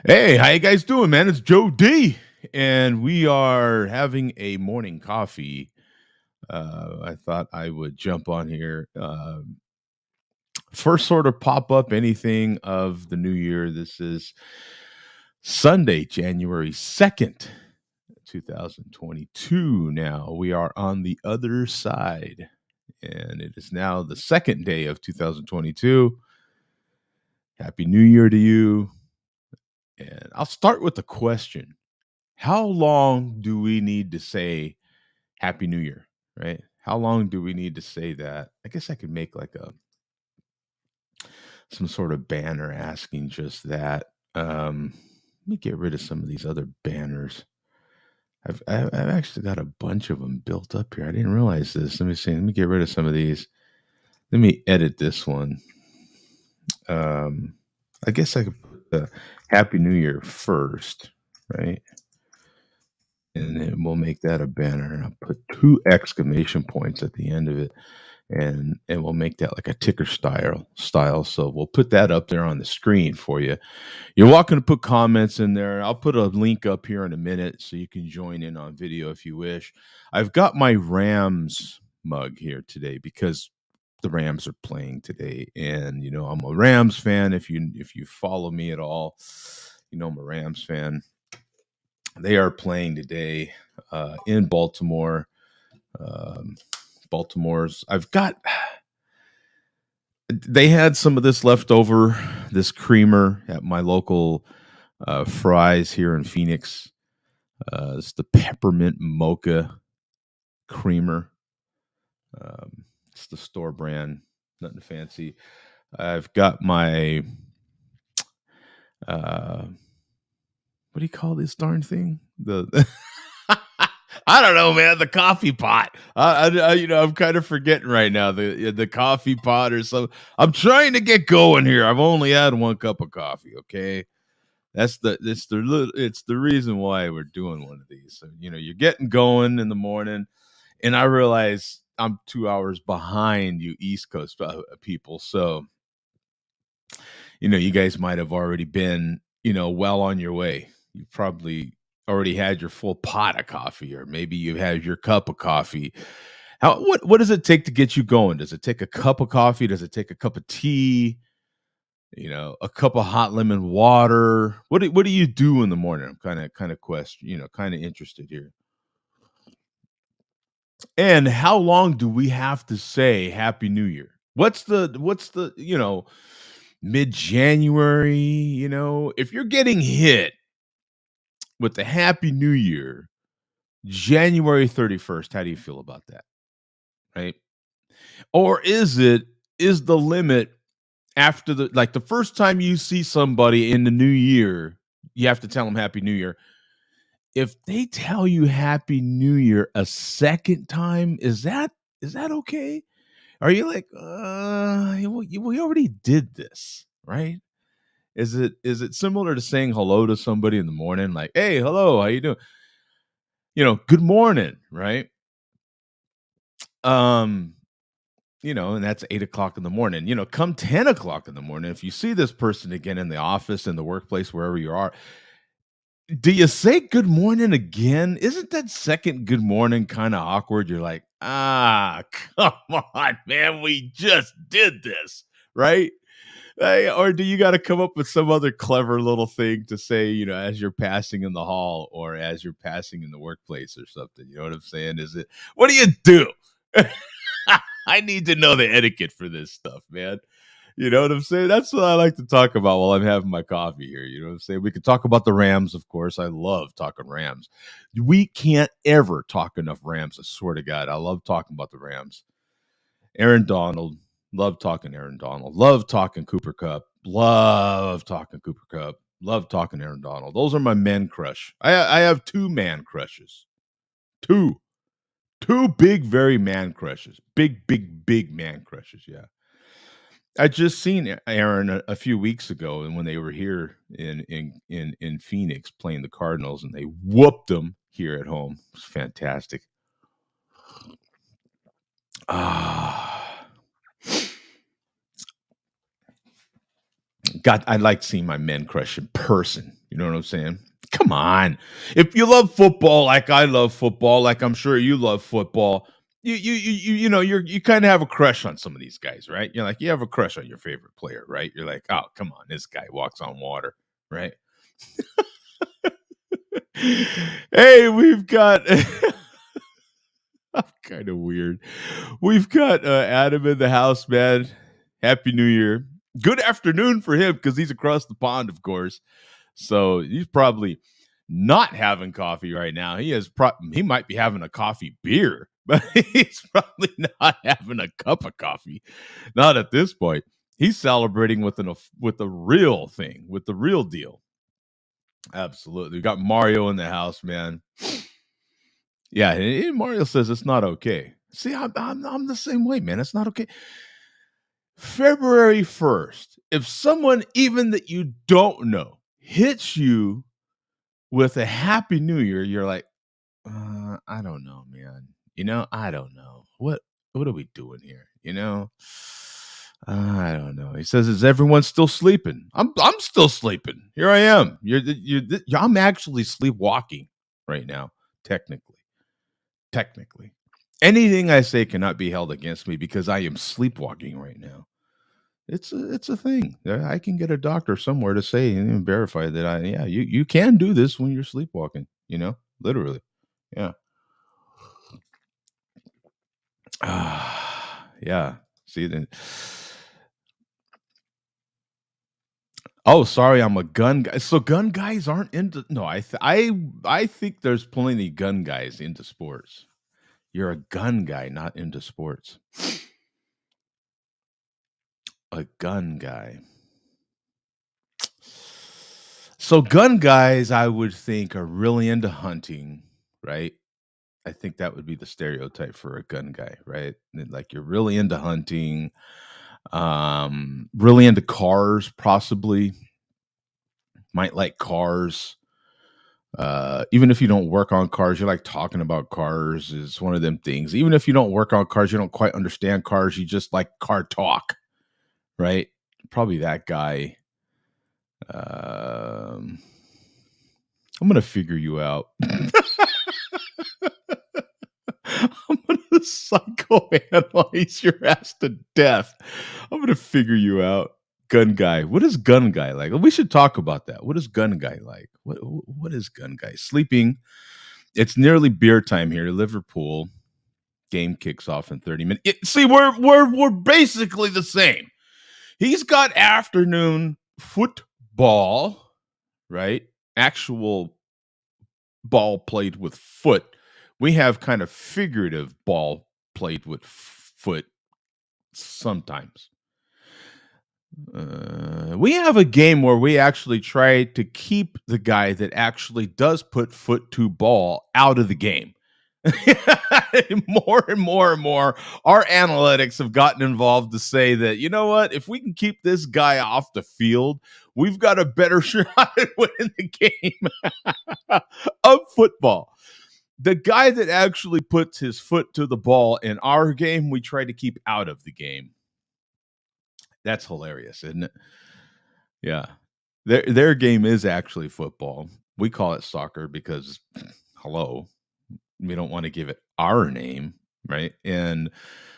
Hey, how you guys doing, man? It's Joe D, and we are having a morning coffee. I thought I would jump on here. First, sort of pop up anything of the new year. This is Sunday, January 2nd, 2022. Now we are on the other side, and it is now the second day of 2022. Happy New Year to you. And I'll start with the question. How long do we need to say Happy New Year, right? How long do we need to say that? I guess I could make like a some sort of banner asking just that. Let me get rid of some of these other banners. I've actually got a bunch of them built up here. I didn't realize this. Let me see. Let me get rid of some of these. Let me edit this one. I guess I could put the Happy New Year first, right? And then we'll make that a banner. And I'll put two exclamation points at the end of it, and we'll make that like a ticker style. So we'll put that up there on the screen for you. You're welcome to put comments in there. I'll put a link up here in a minute so you can join in on video if you wish. I've got my Rams mug here today because the Rams are playing today, and I'm a Rams fan. If you follow me at all, I'm a Rams fan. They are playing today in Baltimore. Um, Baltimore's. They had some of this left over, this creamer at my local Fry's here in Phoenix. It's the peppermint mocha creamer. It's the store brand, nothing fancy. I've got my what do you call this darn thing? The I don't know, man. The coffee pot. I'm kind of forgetting right now the coffee pot or something. I'm trying to get going here. I've only had one cup of coffee. Okay, it's the reason why we're doing one of these. So you're getting going in the morning, and I realize I'm 2 hours behind you East Coast people. So you guys might have already been well on your way. You probably already had your full pot of coffee, or maybe you had your cup of coffee. What does it take to get you going? Does it take a cup of coffee? Does it take a cup of tea? A cup of hot lemon water? What do you do in the morning? I'm kind of question, kind of interested here. And how long do we have to say Happy New Year? What's the mid January? If you're getting hit with the Happy New Year, January 31st, how do you feel about that? Right? Or is the limit after the first time you see somebody in the new year, you have to tell them Happy New Year. If they tell you Happy New Year a second time, is that okay? Are you like, we already did this, right? Is it similar to saying hello to somebody in the morning, like, hey, hello, how you doing? Good morning, right? Um, and that's 8 o'clock in the morning. Come 10 o'clock in the morning, if you see this person again in the office, in the workplace, wherever you are, do you say good morning again? Isn't that second good morning kind of awkward? You're like, come on, man, we just did this, right? Or do you got to come up with some other clever little thing to say, as you're passing in the hall or as you're passing in the workplace or something? You know what I'm saying? What do you do? I need to know the etiquette for this stuff, man. You know what I'm saying? That's what I like to talk about while I'm having my coffee here. You know what I'm saying? We could talk about the Rams, of course. I love talking Rams. We can't ever talk enough Rams. I swear to God. I love talking about the Rams. Aaron Donald. Love talking Aaron Donald. Love talking Cooper Cup. Love talking Cooper Cup. Love talking Aaron Donald. Those are my men crush. I have two man crushes. Two. Two big, very man crushes. Big, big, big man crushes. Yeah. I just seen Aaron a few weeks ago, and when they were here in Phoenix playing the Cardinals, and they whooped them here at home. It was fantastic. Ah, God, I like seeing my men crush in person. You know what I'm saying? Come on. If you love football like I love football, like I'm sure you love football, you kind of have a crush on some of these guys, right? You're like, you have a crush on your favorite player, right? You're like, oh, come on, this guy walks on water, right? Hey, we've got kind of weird. We've got Adam in the house, man. Happy New Year. Good afternoon for him because he's across the pond, of course. So he's probably not having coffee right now. He might be having a coffee beer, but he's probably not having a cup of coffee. Not at this point. He's celebrating with the real thing, with the real deal. Absolutely. We got Mario in the house, man. Yeah, and Mario says it's not okay. See, I'm the same way, man. It's not okay. February 1st, if someone even that you don't know hits you with a happy new year, you're like, I don't know, man. I don't know. What are we doing here? I don't know. He says, "Is everyone still sleeping?" I'm still sleeping. Here I am. I'm actually sleepwalking right now, technically. Technically. Anything I say cannot be held against me because I am sleepwalking right now. It's a thing. I can get a doctor somewhere to say and verify that you can do this when you're sleepwalking, literally. Yeah. Yeah. See then. Oh, sorry, I'm a gun guy. So gun guys aren't into no, I think there's plenty gun guys into sports. You're a gun guy, not into sports. A gun guy. So gun guys, I would think, are really into hunting, right? I think that would be the stereotype for a gun guy, right? Like you're really into hunting, really into cars, possibly. Might like cars. Even if you don't work on cars, you like talking about cars. Is one of them things. Even if you don't work on cars, you don't quite understand cars. You just like car talk, right? Probably that guy. Um, I'm gonna figure you out. I'm gonna psychoanalyze your ass to death. I'm gonna figure you out. Gun guy. What is gun guy like? We should talk about that. What is gun guy like? What is gun guy? Sleeping. It's nearly beer time here. Liverpool. Game kicks off in 30 minutes. See, we're basically the same. He's got afternoon football, right? Actual ball played with foot. We have kind of figurative ball played with foot sometimes. We have a game where we actually try to keep the guy that actually does put foot to ball out of the game. More and more and more, our analytics have gotten involved to say that, you know what, if we can keep this guy off the field, we've got a better shot at winning the game of football. The guy that actually puts his foot to the ball in our game, we try to keep out of the game. That's hilarious, isn't it? Yeah. Their game is actually football. We call it soccer because hello, we don't want to give it our name, right? And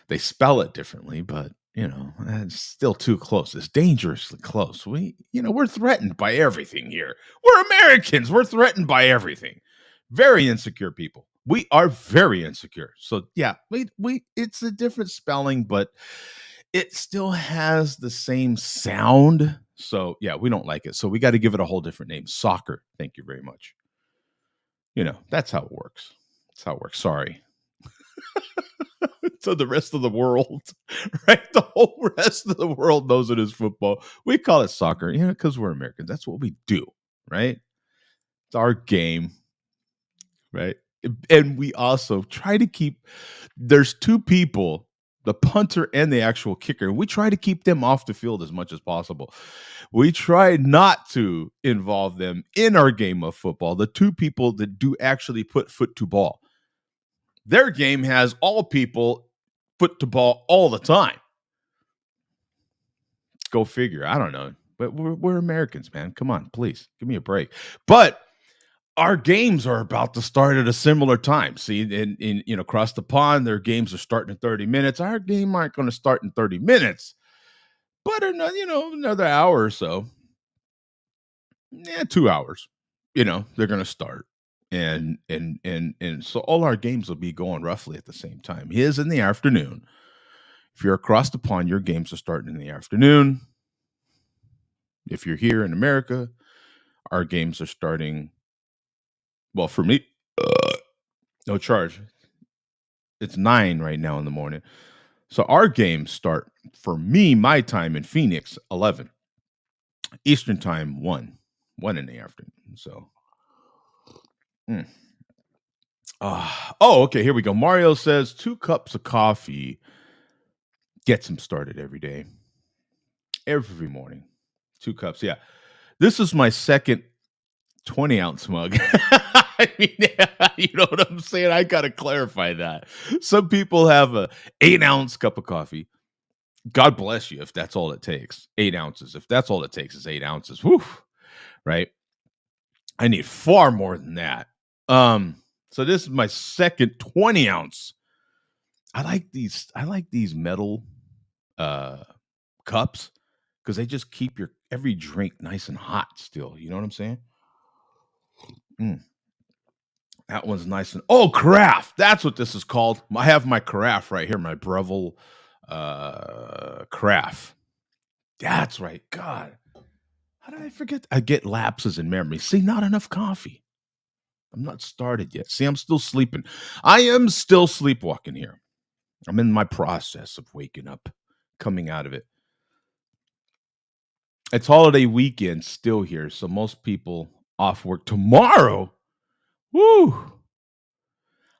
they spell it differently, but it's still too close. It's dangerously close. We're threatened by everything here. We're Americans. We're threatened by everything. Very insecure people. We are very insecure. So yeah, we it's a different spelling, but it still has the same sound. So yeah, we don't like it. So we got to give it a whole different name. Soccer. Thank you very much. That's how it works. That's how it works. Sorry. So the rest of the world, right? The whole rest of the world knows it is football. We call it soccer, because we're Americans. That's what we do, right? It's our game, right? And we also try to keep, there's two people, the punter and the actual kicker. We try to keep them off the field as much as possible. We try not to involve them in our game of football. The two people that do actually put foot to ball. Their game has all people foot to ball all the time. Go figure. I don't know. But we're Americans, man. Come on, please give me a break. But our games are about to start at a similar time. See, in across the pond, their games are starting in 30 minutes. Our game aren't going to start in 30 minutes, but another hour or so. Yeah, 2 hours. They're going to start. And so all our games will be going roughly at the same time. His in the afternoon. If you're across the pond, your games are starting in the afternoon. If you're here in America, our games are starting. Well, for me, no charge. It's 9 right now in the morning. So our games start for me, my time in Phoenix, 11. Eastern time, 1 in the afternoon. So, okay, here we go. Mario says 2 cups of coffee gets him started every day, every morning. 2 cups, yeah. This is my second 20-ounce mug. I mean, you know what I'm saying? I got to clarify that. Some people have a 8-ounce cup of coffee. God bless you if that's all it takes. 8 ounces. If that's all it takes is 8 ounces. Whew, right? I need far more than that. So this is my second 20 ounce. I like these metal cups because they just keep your every drink nice and hot still. You know what I'm saying? That one's nice and carafe. That's what this is called. I have my carafe right here, my Breville carafe. That's right. God. How did I forget? I get lapses in memory. See, not enough coffee. I'm not started yet. See, I'm still sleeping. I am still sleepwalking here. I'm in my process of waking up, coming out of it. It's holiday weekend still here, so most people off work tomorrow. Woo!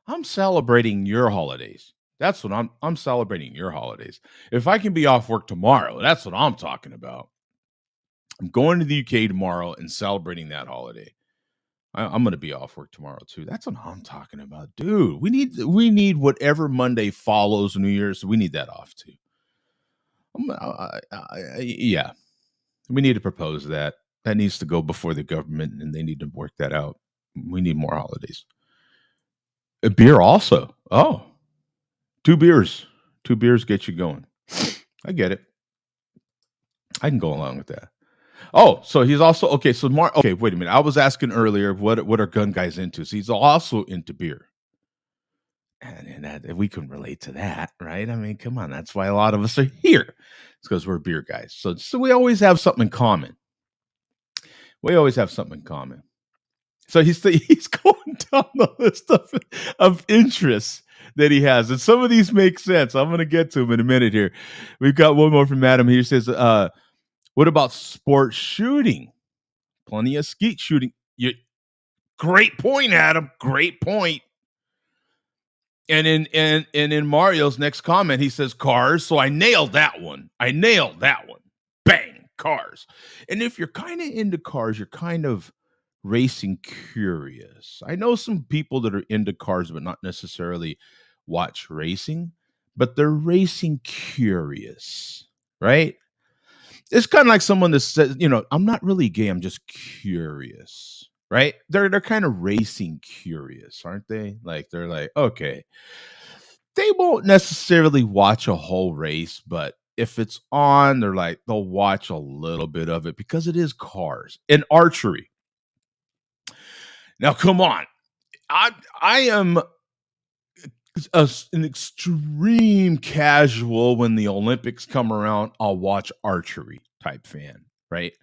I'm celebrating your holidays. That's what I'm celebrating your holidays. If I can be off work tomorrow, that's what I'm talking about. I'm going to the UK tomorrow and celebrating that holiday. I'm going to be off work tomorrow too. That's what I'm talking about, dude. We need whatever Monday follows New Year's. We need that off too. Yeah, we need to propose that. That needs to go before the government, and they need to work that out. We need more holidays. A beer also. Oh, 2 beers. 2 beers get you going. I get it. I can go along with that. Oh, so he's also okay. So okay, wait a minute. I was asking earlier what are gun guys into. So he's also into beer, and that we can relate to that, right? I mean, come on, that's why a lot of us are here. It's because we're beer guys. So we always have something in common. We always have something in common. So he's going down the list of interests that he has, and some of these make sense. I'm going to get to him in a minute here. We've got one more from Adam. He says, "What about sports shooting? Plenty of skeet shooting." Great point, Adam. Great point. And in Mario's next comment, he says cars. So I nailed that one. Bang, cars. And if you're kind of into cars, you're kind of racing curious. I know some people that are into cars, but not necessarily watch racing, but they're racing curious, right? It's kind of like someone that says, I'm not really gay, I'm just curious, right? They're kind of racing curious, aren't they? Like they're like, okay, they won't necessarily watch a whole race, but if it's on, they'll watch a little bit of it because it is cars and archery. Now, come on, I am an extreme casual. When the Olympics come around, I'll watch archery type fan, right?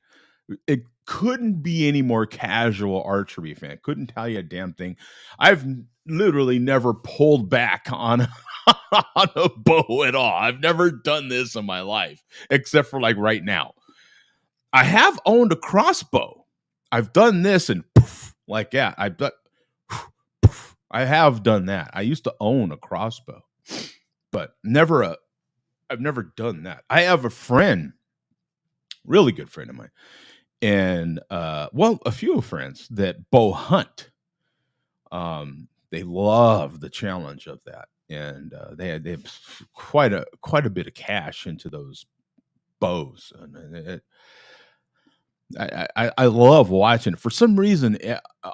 It couldn't be any more casual archery fan. Couldn't tell you a damn thing. I've literally never pulled back on on a bow at all. I've never done this in my life, except for like right now. I have owned a crossbow. I've done this and poof, like that. I have done that. I used to own a crossbow, but I've never done that. I have a friend, really good friend of mine, and a few friends that bow hunt. They love the challenge of that, and they have quite a bit of cash into those bows, and I love watching it. For some reason,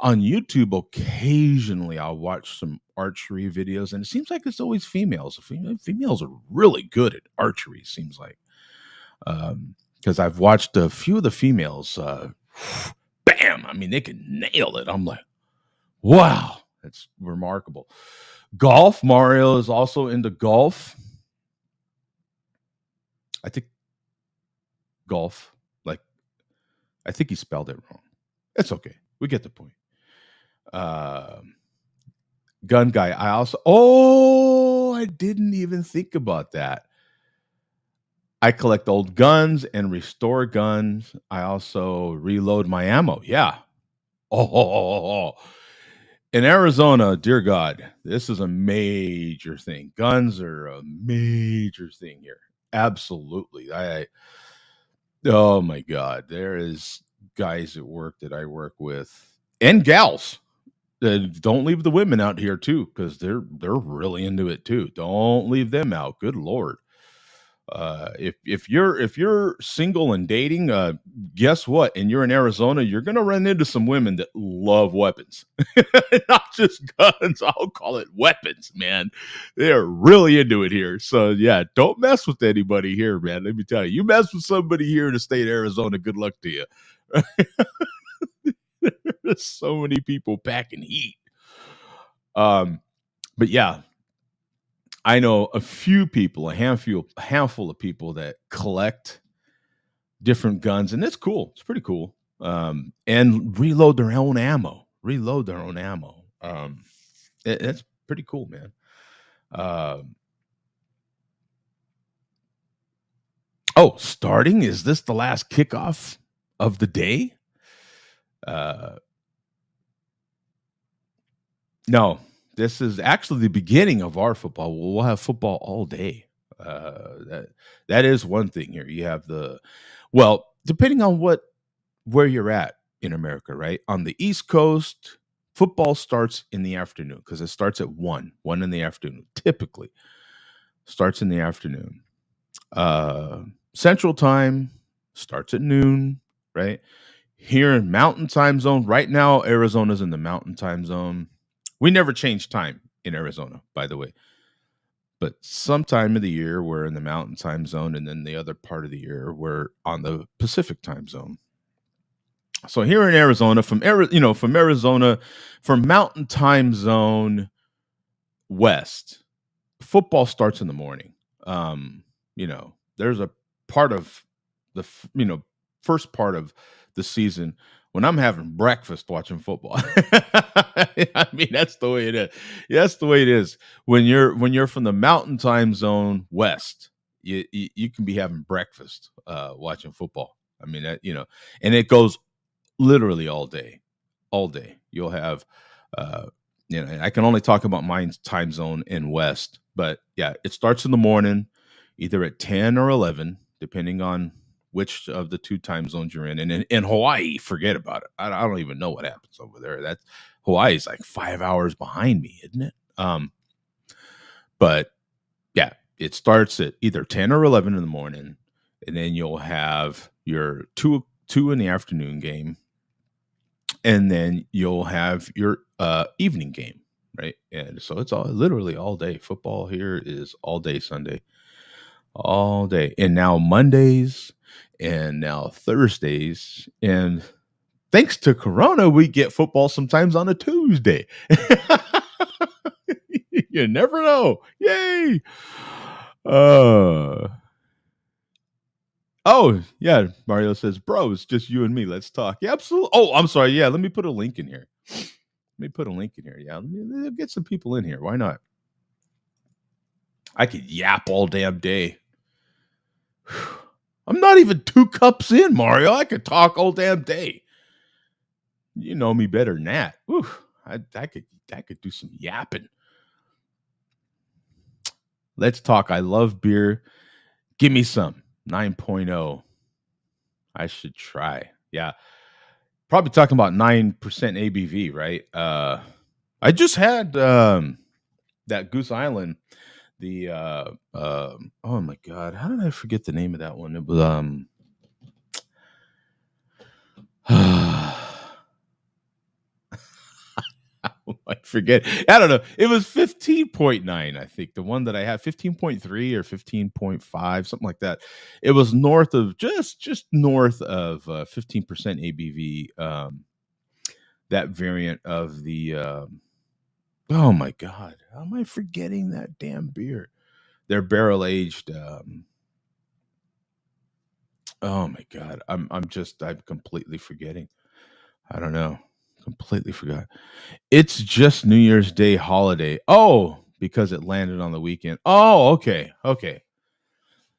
on YouTube, occasionally I'll watch some archery videos, and it seems like it's always females. Females are really good at archery, it seems like. Because I've watched a few of the females, bam! I mean, they can nail it. I'm like, wow, that's remarkable. Golf. Mario is also into golf. I think golf. Like, I think he spelled it wrong. It's okay. We get the point. Um, Gun guy. I also. Oh, I didn't even think about that. I collect old guns and restore guns. I also reload my ammo. Yeah. Oh, in Arizona, dear God, this is a major thing. Guns are a major thing here. Absolutely. Oh my God, there is guys at work that I work with and gals. Don't leave the women out here too, because they're really into it too. Don't leave them out. Good Lord. If you're single and dating, guess what? And you're in Arizona, you're gonna run into some women that love weapons, not just guns. I'll call it weapons, man. They're really into it here. So yeah, don't mess with anybody here, man. Let me tell you, you mess with somebody here in the state of Arizona, good luck to you. There's so many people packing heat. Um, but yeah, I know a few people, a handful of people that collect different guns, and it's cool. It's pretty cool. And reload their own ammo. Reload their own ammo. It's pretty cool, man. Um, starting. Is this the last kickoff of the day? Uh, no, this is actually the beginning of our football. We'll have football all day. That is one thing here. You have depending on where you're at in America, right? On the East Coast, football starts in the afternoon because it starts at one in the afternoon. Typically, starts in the afternoon. Central Time starts at noon, right? Here in Mountain Time Zone, right now, Arizona's in the Mountain Time Zone. We never change time in Arizona, by the way. But sometime of the year, we're in the Mountain Time Zone, and then the other part of the year, we're on the Pacific Time Zone. So here in Arizona, from Arizona, from Mountain Time Zone west, football starts in the morning. There's a part of first part of the season when I'm having breakfast watching football. I mean, that's the way it is. That's the way it is when you're from the Mountain Time Zone west. You can be having breakfast watching football. I mean, and it goes literally all day. All day. You'll have and I can only talk about my time zone in west, but yeah, it starts in the morning, either at 10 or 11, depending on which of the two time zones you're in. And in Hawaii, forget about it. I don't even know what happens over there. That Hawaii's like 5 hours behind me, isn't it? But yeah, it starts at either 10 or 11 in the morning, and then you'll have your two in the afternoon game, and then you'll have your evening game, right? And so it's all literally all day. Football here is all day Sunday, all day, and now Mondays, and now Thursdays, and thanks to Corona, we get football sometimes on a Tuesday. You never know. Yay! Uh Oh, yeah, Mario says, "Bro, it's just you and me. Let's talk." Yeah, absolutely. Oh, I'm sorry. Yeah, let me put a link in here. Let me put a link in here. Yeah, let me get some people in here. Why not? I could yap all damn day. I'm not even 2 cups in, Mario. I could talk all damn day. You know me better than that. Whew, I could do some yapping. Let's talk. I love beer. Give me some 9.0. I should try. Yeah. Probably talking about 9% ABV, right? I just had that Goose Island. The oh my god, how did I forget the name of that one? It was forget. I don't know. It was 15.9, I think. The one that I had, 15.3 or 15.5, something like that. It was north of just north of 15% ABV. That variant of the oh my god, how am I forgetting that damn beer? They're barrel aged. Oh my god, I'm completely forgetting. I don't know. Completely forgot. It's just New Year's Day holiday. Oh, because it landed on the weekend. Oh, okay. Okay.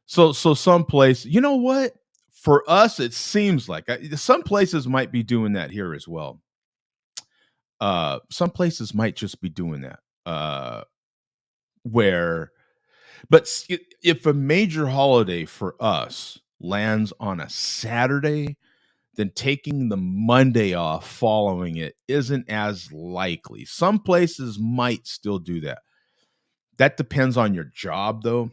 So some place, you know what? For us, it seems like some places might be doing that here as well. Some places might just be doing that. Where, but if a major holiday for us lands on a Saturday, then taking the Monday off following it isn't as likely. Some places might still do that. That depends on your job, though.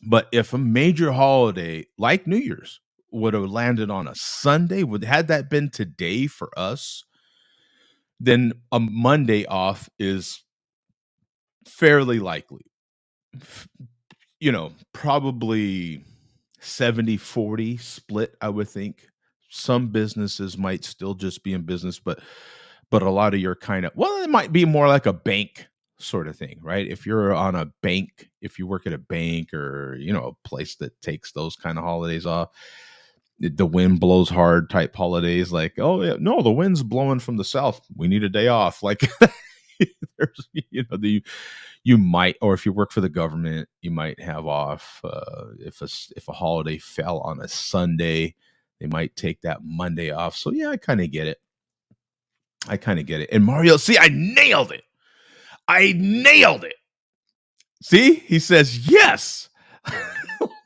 But if a major holiday like New Year's would have landed on a Sunday, would had that been today for us, then a Monday off is fairly likely. Probably 70-40 split, I would think. Some businesses might still just be in business, but a lot of your kind of, well, it might be more like a bank sort of thing, right? If you're on a bank, if you work at a bank or, a place that takes those kind of holidays off, the wind blows hard type holidays, like, oh yeah, no, the wind's blowing from the south, we need a day off. Like there's, you might, or if you work for the government, you might have off. If a holiday fell on a Sunday, they might take that Monday off. So yeah, I kind of get it. And Mario, see, I nailed it. See, he says yes.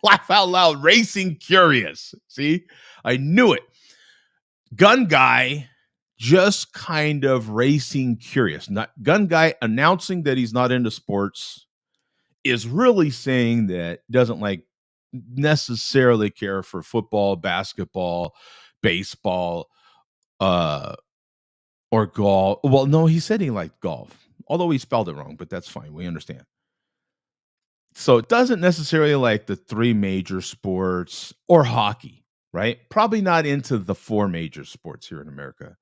Laugh out loud, racing curious. See, I knew it. Gun guy, just kind of racing curious. Not gun guy announcing that he's not into sports is really saying that doesn't like necessarily care for football, basketball, baseball, or golf. Well, no, he said he liked golf, although he spelled it wrong, but that's fine. We understand. So it doesn't necessarily like the three major sports or hockey, right? Probably not into the four major sports here in America.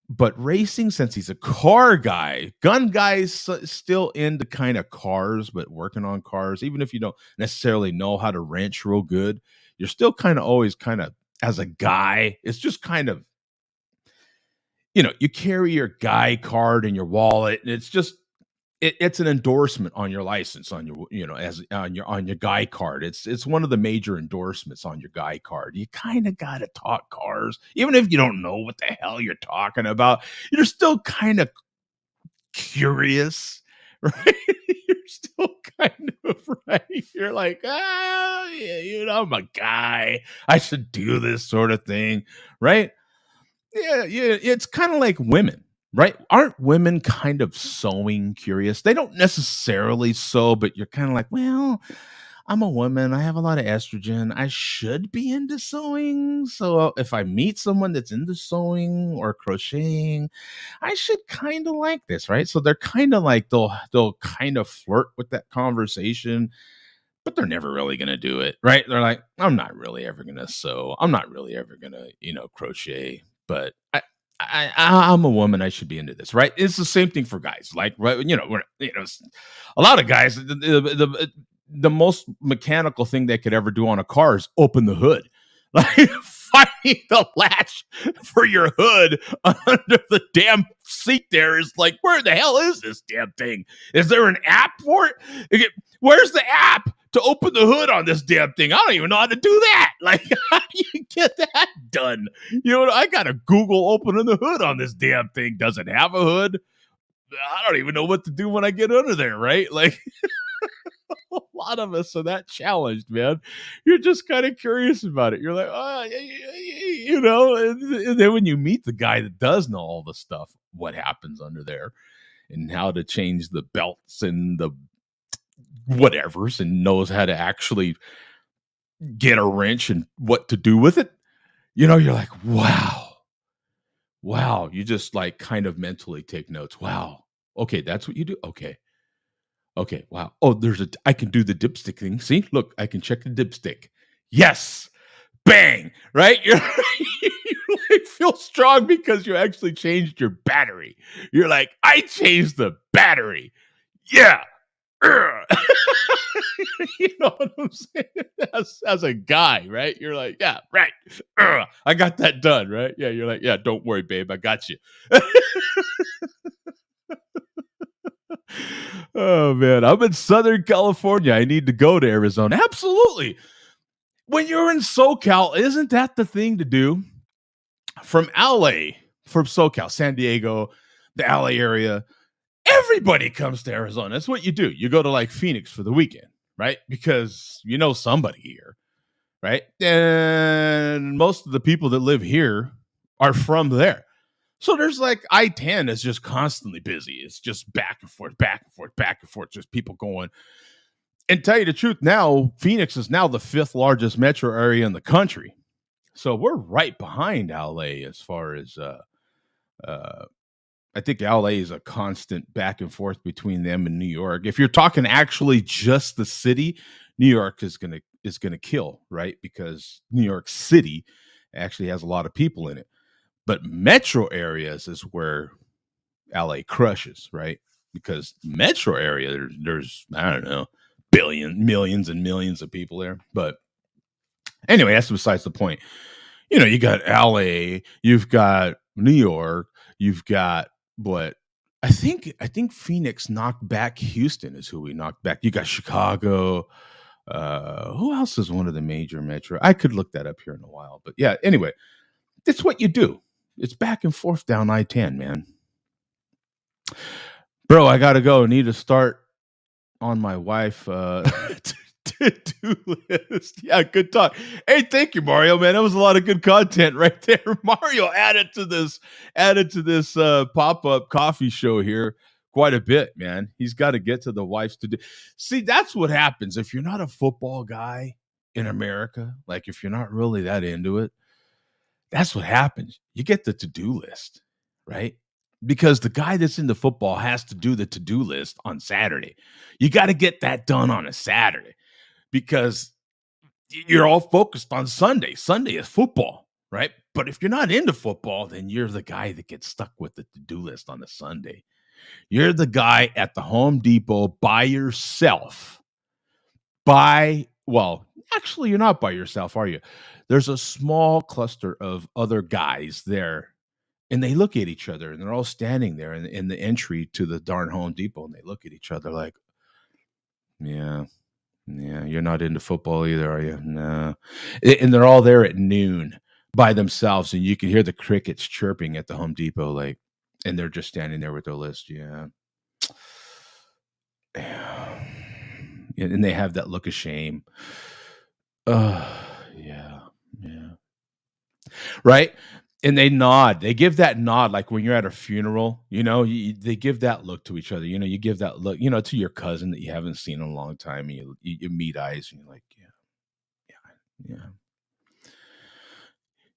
But racing, since he's a car guy, gun guy's still into kind of cars, but working on cars, even if you don't necessarily know how to wrench real good, you're still kind of always kind of, as a guy, it's just kind of, you carry your guy card in your wallet, and it's just, it's an endorsement on your license, on your, as on your guy card. It's one of the major endorsements on your guy card. You kind of got to talk cars, even if you don't know what the hell you're talking about. You're still kind of curious, right? You're still kind of right. You're like, yeah, I'm a guy. I should do this sort of thing, right? Yeah. It's kind of like women. Right? Aren't women kind of sewing curious? They don't necessarily sew, but you're kind of like, well, I'm a woman. I have a lot of estrogen. I should be into sewing. So if I meet someone that's into sewing or crocheting, I should kind of like this, right? So they're kind of like they'll kind of flirt with that conversation, but they're never really going to do it, right? They're like, I'm not really ever going to sew. I'm not really ever going to, crochet, but I'm a woman. I should be into this, right? It's the same thing for guys. Like, right, a lot of guys, the most mechanical thing they could ever do on a car is open the hood. Like finding the latch for your hood under the damn seat there is like, where the hell is this damn thing? Is there an app for it? Where's the app to open the hood on this damn thing? I don't even know how to do that. Like, how do you get that done? I got to Google opening the hood on this damn thing. Does it have a hood? I don't even know what to do when I get under there, right? Like, a lot of us are that challenged, man. You're just kind of curious about it. You're like, and then when you meet the guy that does know all the stuff, what happens under there and how to change the belts and the whatevers and knows how to actually get a wrench and what to do with it, you're like, wow, Wow, you just, like, kind of mentally take notes. Wow. Okay, that's what you do? Okay. Okay, wow. Oh, I can do the dipstick thing. See? Look, I can check the dipstick. Yes! Bang! Right? You like feel strong because you actually changed your battery. You're like, "I changed the battery. Yeah. Ugh." You know what I'm saying? As a guy, right? You're like, "Yeah, right. Ugh, I got that done," right? Yeah, you're like, "Yeah, don't worry, babe. I got you." Oh, man. I'm in Southern California. I need to go to Arizona. Absolutely. When you're in SoCal, isn't that the thing to do? From LA, from SoCal, San Diego, the LA area, everybody comes to Arizona. That's what you do. You go to like Phoenix for the weekend, right? Because you know somebody here, right? And most of the people that live here are from there. So there's like I-10 is just constantly busy. It's just back and forth, back and forth, back and forth. Just people going. And tell you the truth, now Phoenix is now the fifth largest metro area in the country. So we're right behind LA as far as uh, I think LA is a constant back and forth between them and New York. If you're talking actually just the city, New York is gonna kill, right? Because New York City actually has a lot of people in it. But metro areas is where LA crushes, right? Because metro area, there's I don't know, millions and millions of people there. But anyway, that's besides the point. You know, you got LA, you've got New York, you've got what I think Phoenix knocked back Houston is who we knocked back. You got Chicago. Who else is one of the major metro? I could look that up here in a while. But yeah, anyway, that's what you do. It's back and forth down I-10, man. Bro, I gotta go. I need to start on my wife to-do list. Yeah, good talk. Hey, thank you, Mario, man. That was a lot of good content right there. Mario added to this pop-up coffee show here quite a bit, man. He's got to get to the wife's to do. See, that's what happens if you're not a football guy in America, like if you're not really that into it. That's what happens. You get the to-do list, right? Because the guy that's into football has to do the to-do list on Saturday. You got to get that done on a Saturday because you're all focused on Sunday. Sunday is football, right? But if you're not into football, then you're the guy that gets stuck with the to-do list on a Sunday. You're the guy at the Home Depot by yourself. Well, actually, you're not by yourself, are you? There's a small cluster of other guys there, and they look at each other, and they're all standing there in the entry to the darn Home Depot, and they look at each other like, yeah, yeah, you're not into football either, are you? No. And they're all there at noon by themselves, and you can hear the crickets chirping at the Home Depot, like, and they're just standing there with their list. Yeah. Yeah. And they have that look of shame. Yeah, yeah. Right? And they nod. They give that nod like when you're at a funeral, they give that look to each other. You give that look, to your cousin that you haven't seen in a long time. And you meet eyes and you're like, yeah, yeah,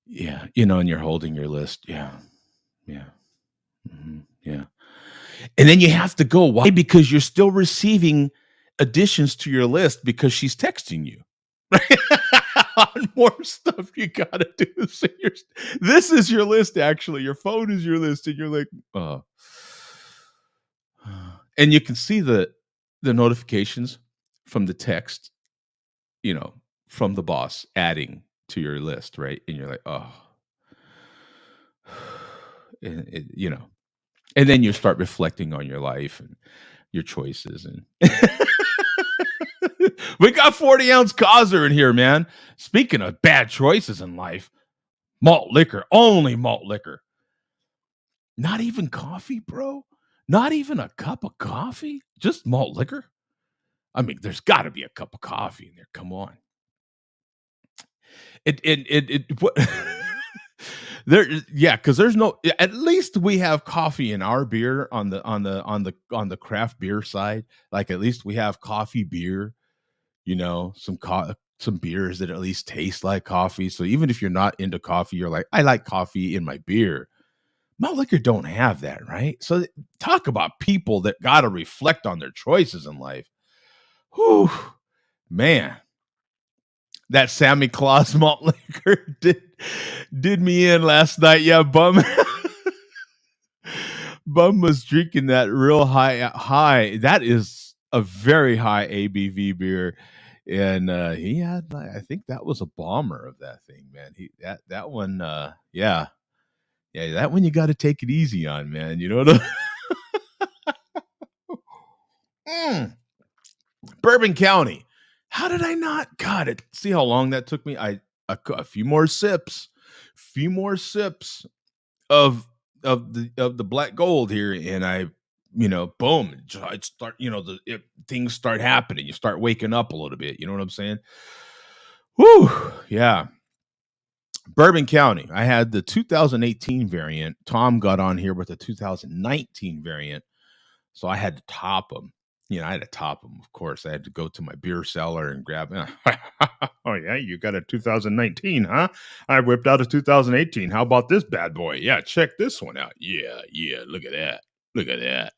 yeah. And you're holding your list. Yeah, yeah, yeah. And then you have to go. Why? Because you're still receiving additions to your list because she's texting you. On more stuff you gotta do. So this is your list, actually. Your phone is your list, and you're like, oh. And you can see the notifications from the text, you know, from the boss adding to your list, right? And you're like, oh. And then you start reflecting on your life and your choices and we got 40-ounce Causer in here, man. Speaking of bad choices in life, malt liquor, only malt liquor. Not even coffee, bro? Not even a cup of coffee? Just malt liquor? I mean, there's got to be a cup of coffee in there. Come on. What there, yeah, because there's no. At least we have coffee in our beer on the craft beer side. Like at least we have coffee beer. Some beers that at least taste like coffee. So even if you're not into coffee, you're like, I like coffee in my beer. Malt liquor don't have that, right? So talk about people that got to reflect on their choices in life. Whew, man, that Sammy Claus malt liquor did me in last night. Yeah, bum. Bum was drinking that real high. That is a very high ABV beer, and he had. I think that was a bomber of that thing, man. That one. Yeah, yeah, that one you got to take it easy on, man. You know what? Mm, Bourbon County. How did I not? God, see how long that took me. A few more sips, of the black gold here, and I, boom, I start, things start happening. You start waking up a little bit. You know what I'm saying? Whew, yeah. Bourbon County. I had the 2018 variant. Tom got on here with the 2019 variant, so I had to top them. I had to top them. Of course, I had to go to my beer cellar and grab. Oh yeah, you got a 2019, huh? I whipped out a 2018. How about this bad boy? Yeah, check this one out. Yeah, yeah. Look at that. Look at that.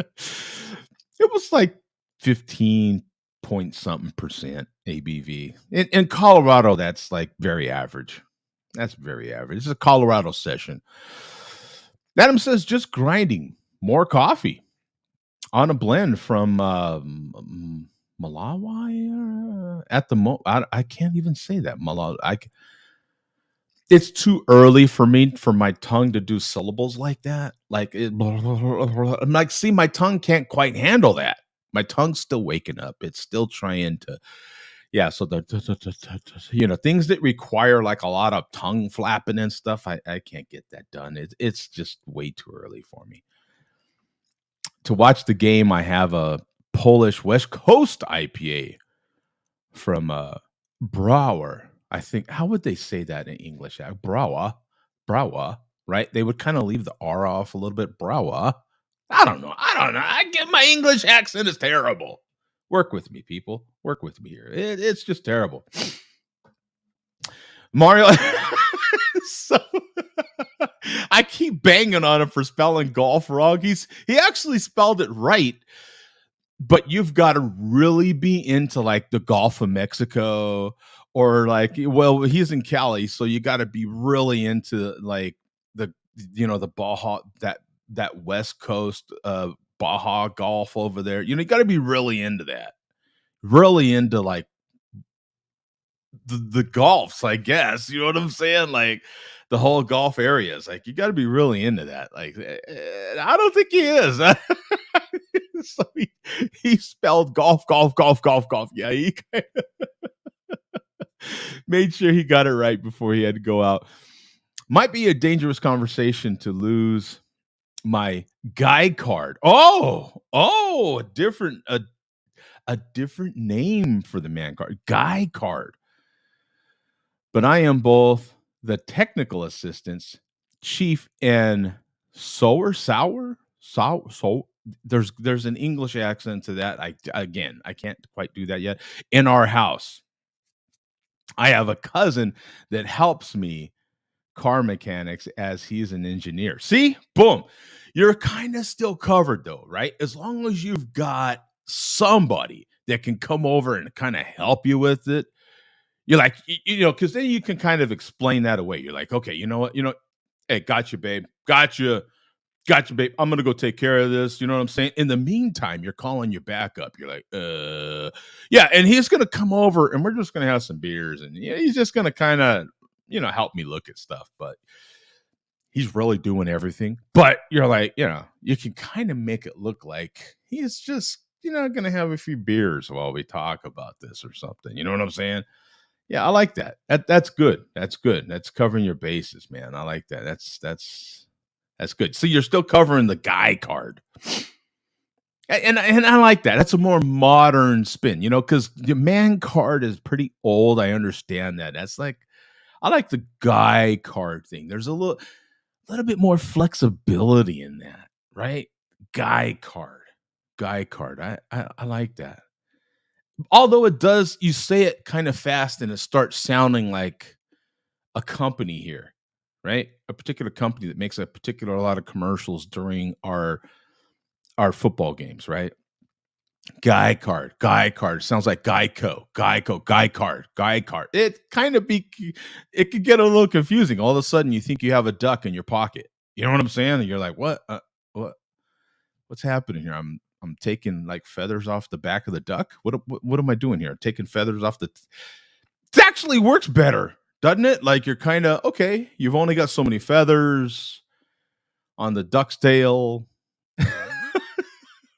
It was like 15 point something percent ABV. In Colorado, that's like very average. That's very average. This is a Colorado session. Adam says just grinding more coffee on a blend from Malawi at the I can't even say that Malawi. It's too early for me for my tongue to do syllables like that. Like I'm like, see, my tongue can't quite handle that. My tongue's still waking up. It's still trying to, yeah. So things that require like a lot of tongue flapping and stuff, I can't get that done. It's just way too early for me. To watch the game, I have a Polish West Coast IPA from Brauer. I think, how would they say that in English? Brauer, right? They would kind of leave the R off a little bit. Brauer. I don't know. I get my English accent is terrible. Work with me, people. Work with me here. It's just terrible. Mario. So I keep banging on him for spelling golf wrong. He actually spelled it right, but you've got to really be into like the Gulf of Mexico, or like, well, he's in Cali, so you got to be really into like the Baja, that West Coast Baja golf over there. You got to be really into that, really into like the golfs, I guess. You know what I'm saying? Like the whole golf areas. Like you got to be really into that. Like I don't think he is. So he spelled golf, golf, golf, golf, golf. Yeah, he made sure he got it right before he had to go out. Might be a dangerous conversation to lose my guy card. A different name for the man card, guy card. But I am both the technical assistance chief and sour sour so there's an English accent to that. I can't quite do that yet. In our house, I have a cousin that helps me car mechanics as he's an engineer. See, boom, you're kind of still covered though, right? As long as you've got somebody that can come over and kind of help you with it. You're like, because then you can kind of explain that away. You're like, okay, you know what? Hey, gotcha, babe. Gotcha, babe. I'm going to go take care of this. You know what I'm saying? In the meantime, you're calling your backup. You're like, yeah. And he's going to come over and we're just going to have some beers. And he's just going to kind of, help me look at stuff. But he's really doing everything. But you're like, you can kind of make it look like he's just, going to have a few beers while we talk about this or something. You know what I'm saying? Yeah, I like that. That's good. That's good. That's covering your bases, man. I like that. That's good. So you're still covering the guy card. And I like that. That's a more modern spin, because the man card is pretty old. I understand that. That's like, I like the guy card thing. There's a little bit more flexibility in that, right? Guy card. I like that. Although you say it kind of fast and it starts sounding like a company here, right? A particular company that makes a particular lot of commercials during our football games, right? Guy card sounds like Geico, guy card. It could get a little confusing. All of a sudden, you think you have a duck in your pocket. You know what I'm saying? And you're like, what, what's happening here? I'm taking like feathers off the back of the duck. What am I doing here? Taking feathers off the. It actually works better, doesn't it? Like you're kind of okay. You've only got so many feathers on the duck's tail.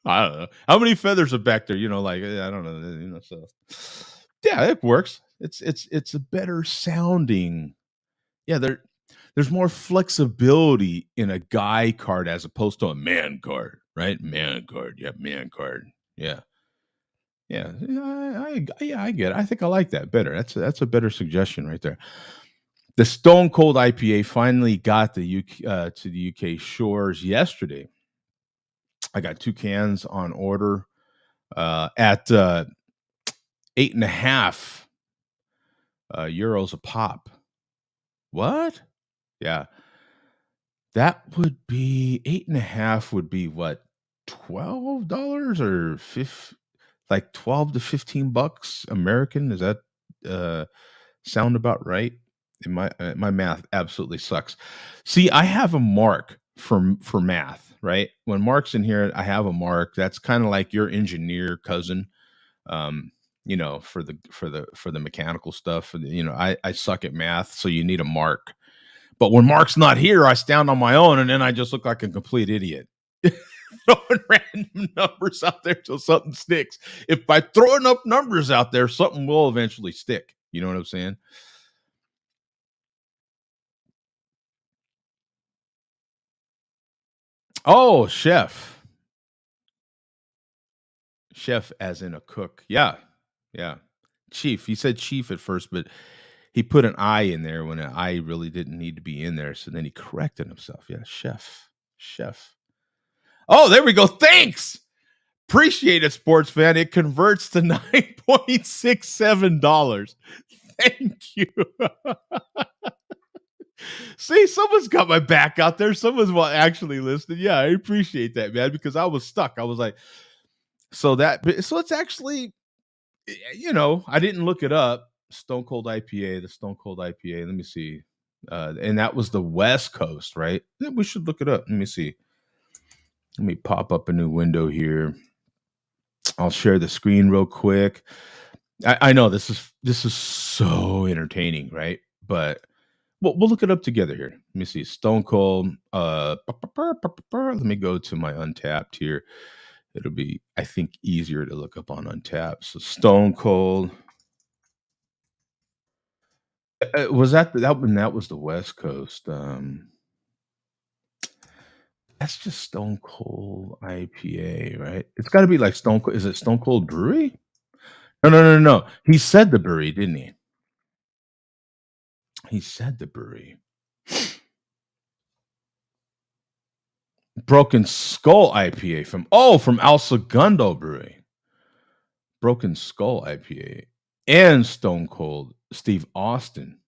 I don't know how many feathers are back there. Like I don't know. So yeah, it works. It's a better sounding. Yeah, there's more flexibility in a guy card as opposed to a man card, right? Man card, yeah, man card, yeah, I get it. I think I like that better. That's a better suggestion right there. The Stone Cold IPA finally got the UK to the UK shores yesterday. I got 2 cans on order at 8.5 euros a pop. What? Yeah, that would be 8.5 would be what, $12 or like 12 to 15 bucks American. Is that uh sound about right? My math absolutely sucks. See, I have a mark for math, right? When Mark's in here, I have a mark. That's kind of like your engineer cousin. Um, for the mechanical stuff. I suck at math, so you need a mark. But when Mark's not here, I stand on my own, and then I just look like a complete idiot. Throwing random numbers out there till something sticks. If I throw enough numbers out there, something will eventually stick. You know what I'm saying? Oh, chef. Chef as in a cook. Yeah. Yeah. Chief. He said chief at first, but he put an I in there when an I really didn't need to be in there. So then he corrected himself. Yeah, chef. Chef. Oh, there we go. Thanks. Appreciate it, sports fan. It converts to $9.67. Thank you. See, someone's got my back out there. Someone's actually listening. Yeah, I appreciate that, man, because I was stuck. I was like, so it's actually, I didn't look it up. Stone Cold IPA, the Stone Cold IPA. Let me see. And that was the West Coast, right? Yeah, we should look it up. Let me see. Let me pop up a new window here. I'll share the screen real quick. I know this is so entertaining, right? But we'll look it up together here. Let me see. Stone Cold. Let me go to my Untapped here. It'll be, I think, easier to look up on Untapped. So Stone Cold. Was that when that was the West Coast? That's just Stone Cold IPA, right? It's got to be like Stone Cold. Is it Stone Cold Brewery? No, no, no, no. He said the brewery, didn't he? He said the brewery. Broken Skull IPA from El Segundo Brewery. Broken Skull IPA and Stone Cold Steve Austin.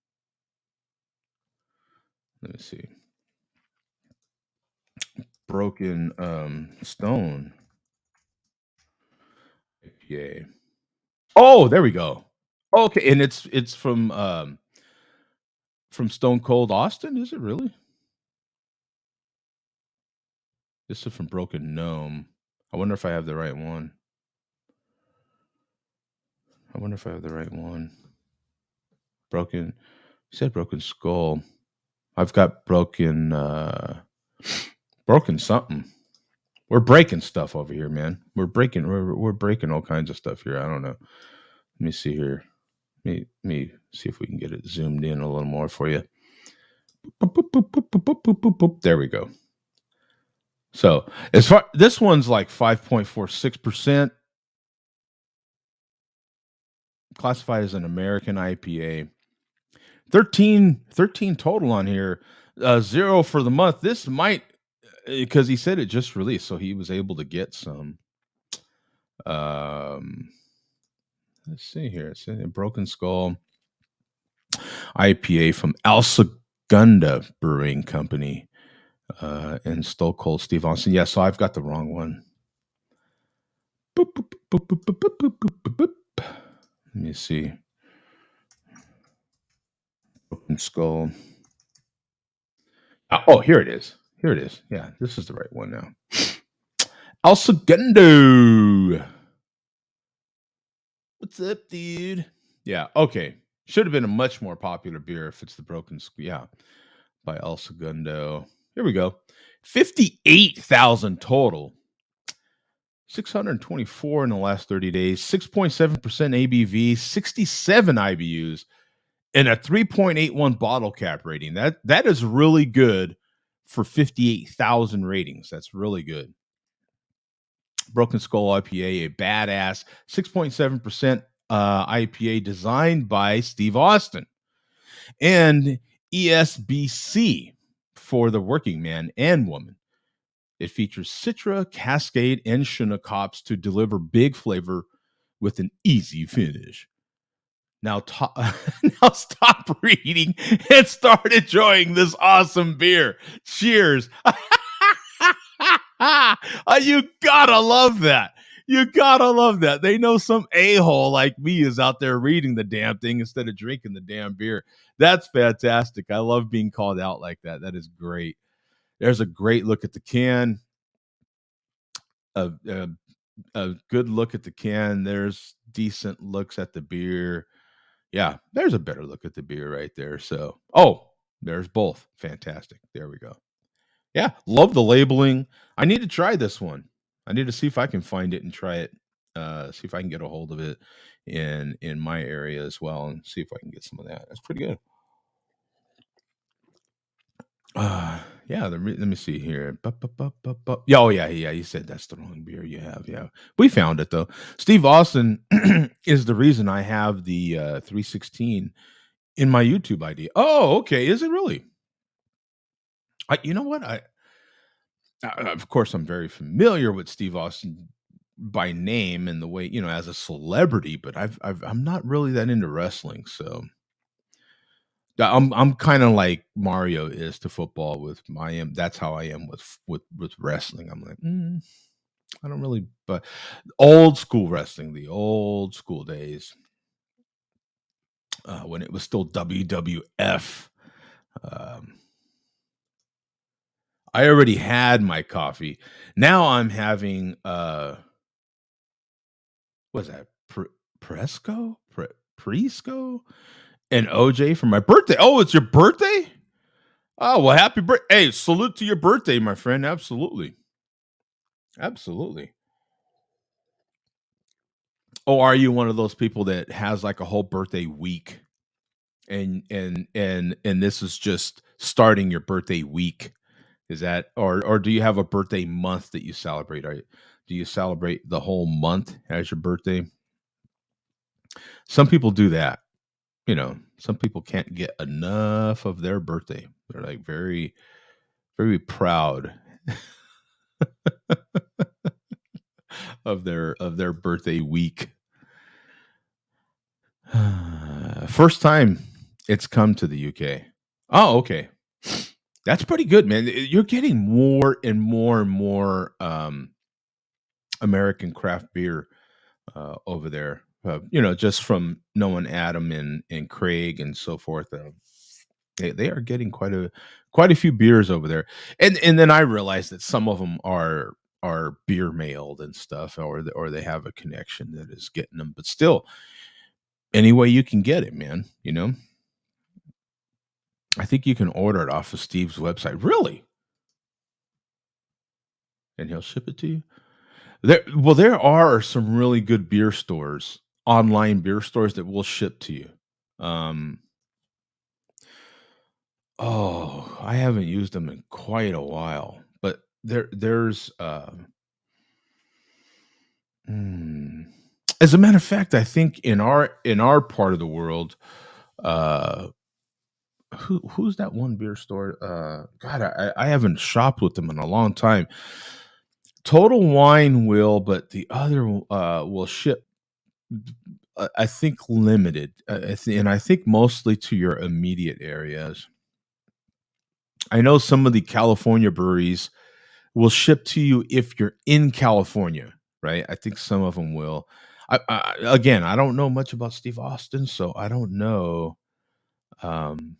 Let me see. Broken Stone IPA. Oh, there we go. Okay, and it's from Stone Cold Austin, is it really? This is from Broken Gnome. I wonder if I have the right one. I wonder if I have the right one. Broken. You said Broken Skull. I've got broken something. We're breaking stuff over here, man. We're breaking all kinds of stuff here. I don't know. Let me see here. Let me see if we can get it zoomed in a little more for you. Boop, boop, boop, boop, boop, boop, boop, boop, boop. There we go. So as far this one's like 5.46%, classified as an American IPA. 13 total on here. 0 for the month. This might, because he said it just released, so he was able to get some. Let's see here. It's a Broken Skull IPA from El Segundo Brewing Company and Stone Cold Steve Austin. Yeah, so I've got the wrong one. Boop, boop, boop, boop, boop, boop, boop, boop, boop. Let me see. Broken Skull. Oh, here it is. Here it is. Yeah, this is the right one now. El Segundo. What's up, dude? Yeah, okay. Should have been a much more popular beer if it's the Broken Skull. Yeah, by El Segundo. Here we go. 58,000 total. 624 in the last 30 days, 6.7% ABV, 67 IBUs, and a 3.81 bottle cap rating. That is really good for 58,000 ratings. That's really good. Broken Skull IPA, a badass 6.7% IPA designed by Steve Austin. And ESBC for the working man and woman. It features Citra, Cascade, and Chinook hops to deliver big flavor with an easy finish. Now, now stop reading and start enjoying this awesome beer. Cheers. You gotta love that. You gotta love that. They know some a-hole like me is out there reading the damn thing instead of drinking the damn beer. That's fantastic. I love being called out like that. That is great. There's a great look at the can. A good look at the can. There's decent looks at the beer. Yeah, there's a better look at the beer right there. So, there's both. Fantastic. There we go. Yeah, love the labeling. I need to try this one. I need to see if I can find it and try it. See if I can get a hold of it in my area as well, and see if I can get some of that. That's pretty good. Yeah. Let me see here. Yeah, oh yeah. You said that's the wrong beer you have. Yeah, we found it though. Steve Austin is the reason I have the 316 in my YouTube ID. Oh, okay. Is it really? You know what? Of course, I'm very familiar with Steve Austin by name and the way, as a celebrity, but I'm not really that into wrestling. So I'm kind of like Mario is to football with that's how I am with wrestling. I'm like, I don't really, but old school wrestling, the old school days, when it was still WWF. Um, I already had my coffee. Now I'm having what's that? Presco and OJ for my birthday. Oh, it's your birthday? Oh, well, happy birthday. Hey, salute to your birthday, my friend. Absolutely. Absolutely. Oh, are you one of those people that has like a whole birthday week and this is just starting your birthday week? Is that or do you have a birthday month that you celebrate? Do you celebrate the whole month as your birthday? Some people do that. Some people can't get enough of their birthday. They're like very, very proud of their birthday week. First time it's come to the UK. Oh, okay. That's pretty good, man. You're getting more and more and more American craft beer over there. Just from knowing Adam and Craig and so forth. They are getting quite a few beers over there, and then I realized that some of them are beer mailed and stuff, or they have a connection that is getting them. But still, any way you can get it, man. I think you can order it off of Steve's website. Really? And he'll ship it to you. There are some really good beer stores, online beer stores that will ship to you. Um, Oh, I haven't used them in quite a while, but there's mm, as a matter of fact, I think in our part of the world, uh, who's that one beer store? God, I haven't shopped with them in a long time. Total Wine will, but the other will ship. I think limited, and I think mostly to your immediate areas. I know some of the California breweries will ship to you if you're in California, right? I think some of them will. Again, I don't know much about Steve Austin, so I don't know. Um,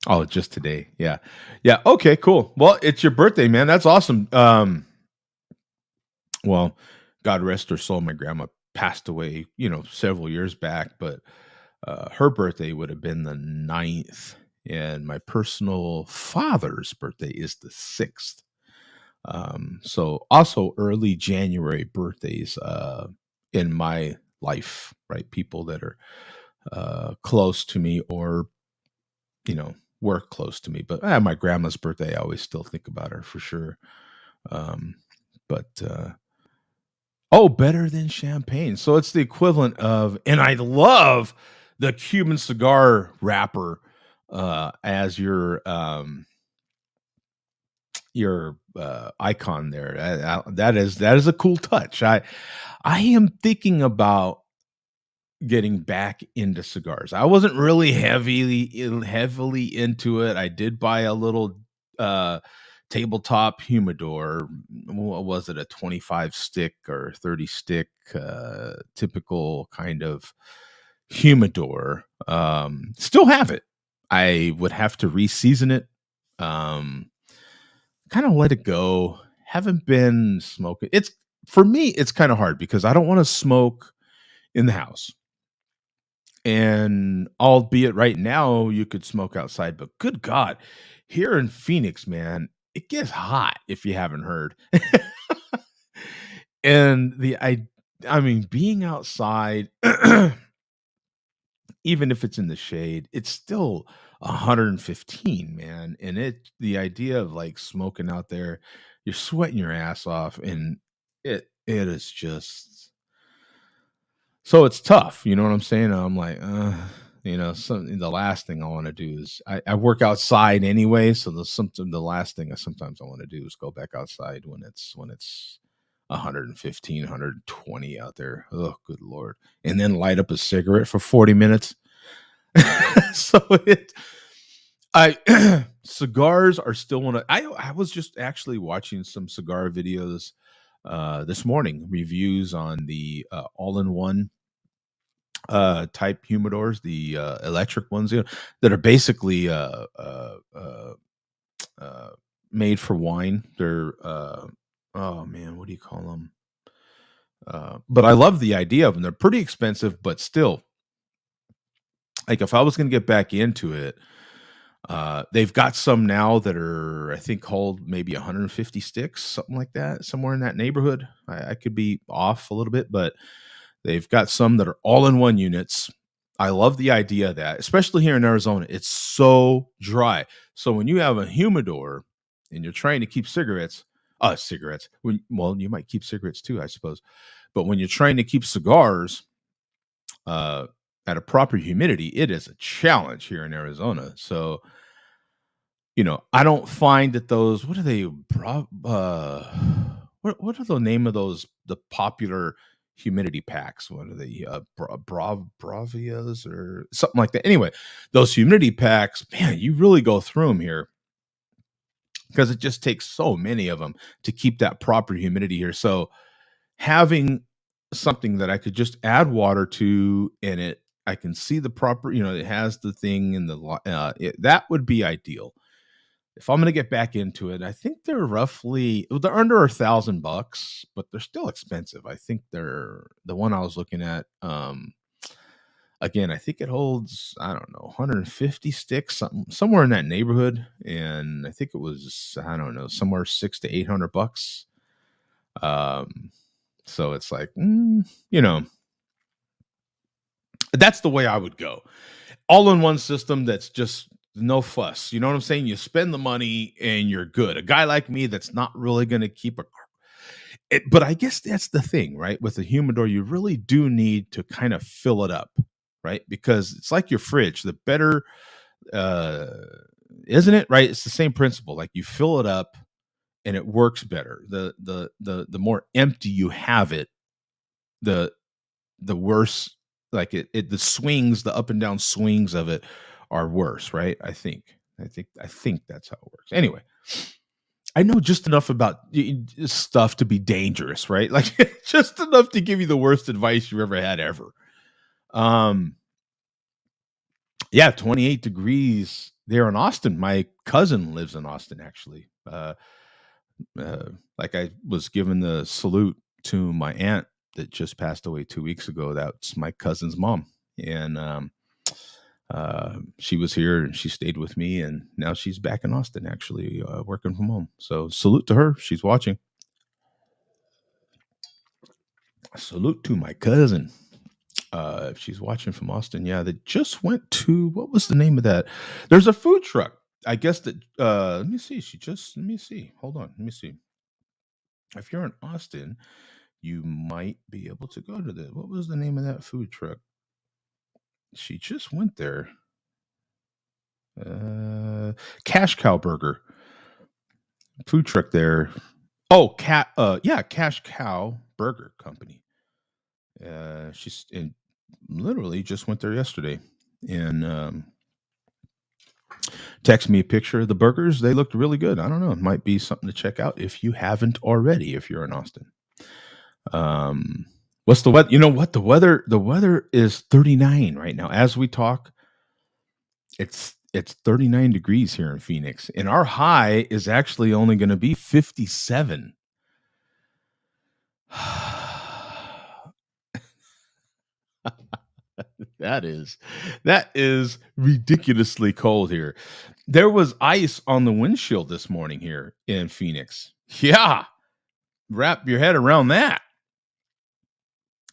oh, just today. Yeah. Yeah. Okay, cool. Well, it's your birthday, man. That's awesome. Well, God rest her soul. My grandma passed away, several years back, but her birthday would have been the 9th, and my personal father's birthday is the 6th. So also early January birthdays in my life, right? People that are close to me or, you know, work close to me. But my grandma's birthday, I always still think about her for sure. Um, but oh, better than champagne. So it's the equivalent of, and I love the Cuban cigar wrapper as your icon there. That is a cool touch. I am thinking about getting back into cigars. I wasn't really heavily into it. I did buy a little uh tabletop humidor. What was it? A 25 stick or 30 stick typical kind of humidor. Still have it. I would have to reseason it. Um Kind of let it go. Haven't been smoking. It's For me, it's kind of hard because I don't want to smoke in the house. And albeit right now you could smoke outside, but good God, here in Phoenix, man, it gets hot if you haven't heard. And I mean, being outside, even if it's in the shade, it's still 115, man. And the idea of like smoking out there, you're sweating your ass off, and it is just so it's tough. You know what I'm saying? I'm like, the last thing I want to do is I work outside anyway. So the last thing I sometimes I want to do is go back outside when it's 115, 120 out there. Oh, good Lord. And then light up a cigarette for 40 minutes. So I cigars are still one of I was just actually watching some cigar videos this morning, reviews on the all-in-one type humidors, the electric ones, that are basically uh, made for wine. They're oh man, what do you call them? But I love the idea of them. They're pretty expensive, but still, like if I was going to get back into it, they've got some now that are, I think, called maybe 150 sticks, something like that, somewhere in that neighborhood. I could be off a little bit, but they've got some that are all-in-one units. I love the idea of that, especially here in Arizona. It's so dry. So when you have a humidor and you're trying to keep cigarettes, well, you might keep cigarettes too, I suppose. But when you're trying to keep cigars uh, at a proper humidity, it is a challenge here in Arizona. So, I don't find that those, what are they, what are the name of those, the popular humidity packs? What are they, Bravias or something like that? Anyway, those humidity packs, man, you really go through them here because it just takes so many of them to keep that proper humidity here. So having something that I could just add water to in it, I can see the proper, it has the thing in that would be ideal. If I'm going to get back into it, I think they're under $1,000, but they're still expensive. I think they're the one I was looking at. Again, I think it holds, I don't know, 150 sticks, somewhere in that neighborhood, and I think it was, I don't know, somewhere $600 to $800. Um, so it's like, that's the way I would go. All in one system that's just no fuss. You know what I'm saying? You spend the money and you're good. A guy like me that's not really going to keep but I guess that's the thing, right? With a humidor, you really do need to kind of fill it up, right? Because it's like your fridge. The better, uh, isn't it? Right? It's the same principle. Like you fill it up and it works better. The more empty you have it, the worse like the swings, the up and down swings of it are worse, right? I think that's how it works. Anyway, I know just enough about stuff to be dangerous, right? Like just enough to give you the worst advice you've ever had ever. Um, yeah, 28 degrees there in Austin. My cousin lives in Austin, actually. Like I was given the salute to my aunt that just passed away 2 weeks ago. That's my cousin's mom, and she was here and she stayed with me, and now she's back in Austin, actually working from home. So salute to her. She's watching. Salute to my cousin. If she's watching from Austin, yeah, they just went to what was the name of that? There's a food truck. I guess that let me see. Let me see. Hold on. Let me see. If you're in Austin, you might be able to go to the what was the name of that food truck? She just went there. Cash Cow Burger food truck there. Oh, yeah, Cash Cow Burger Company. She's in literally just went there yesterday and text me a picture of the burgers. They looked really good. I don't know. It might be something to check out if you haven't already, if you're in Austin. Um, what's the weather? You know what? The weather is 39 right now. As we talk, it's 39 degrees here in Phoenix, and our high is actually only going to be 57. That is ridiculously cold here. There was ice on the windshield this morning here in Phoenix. Yeah, wrap your head around that.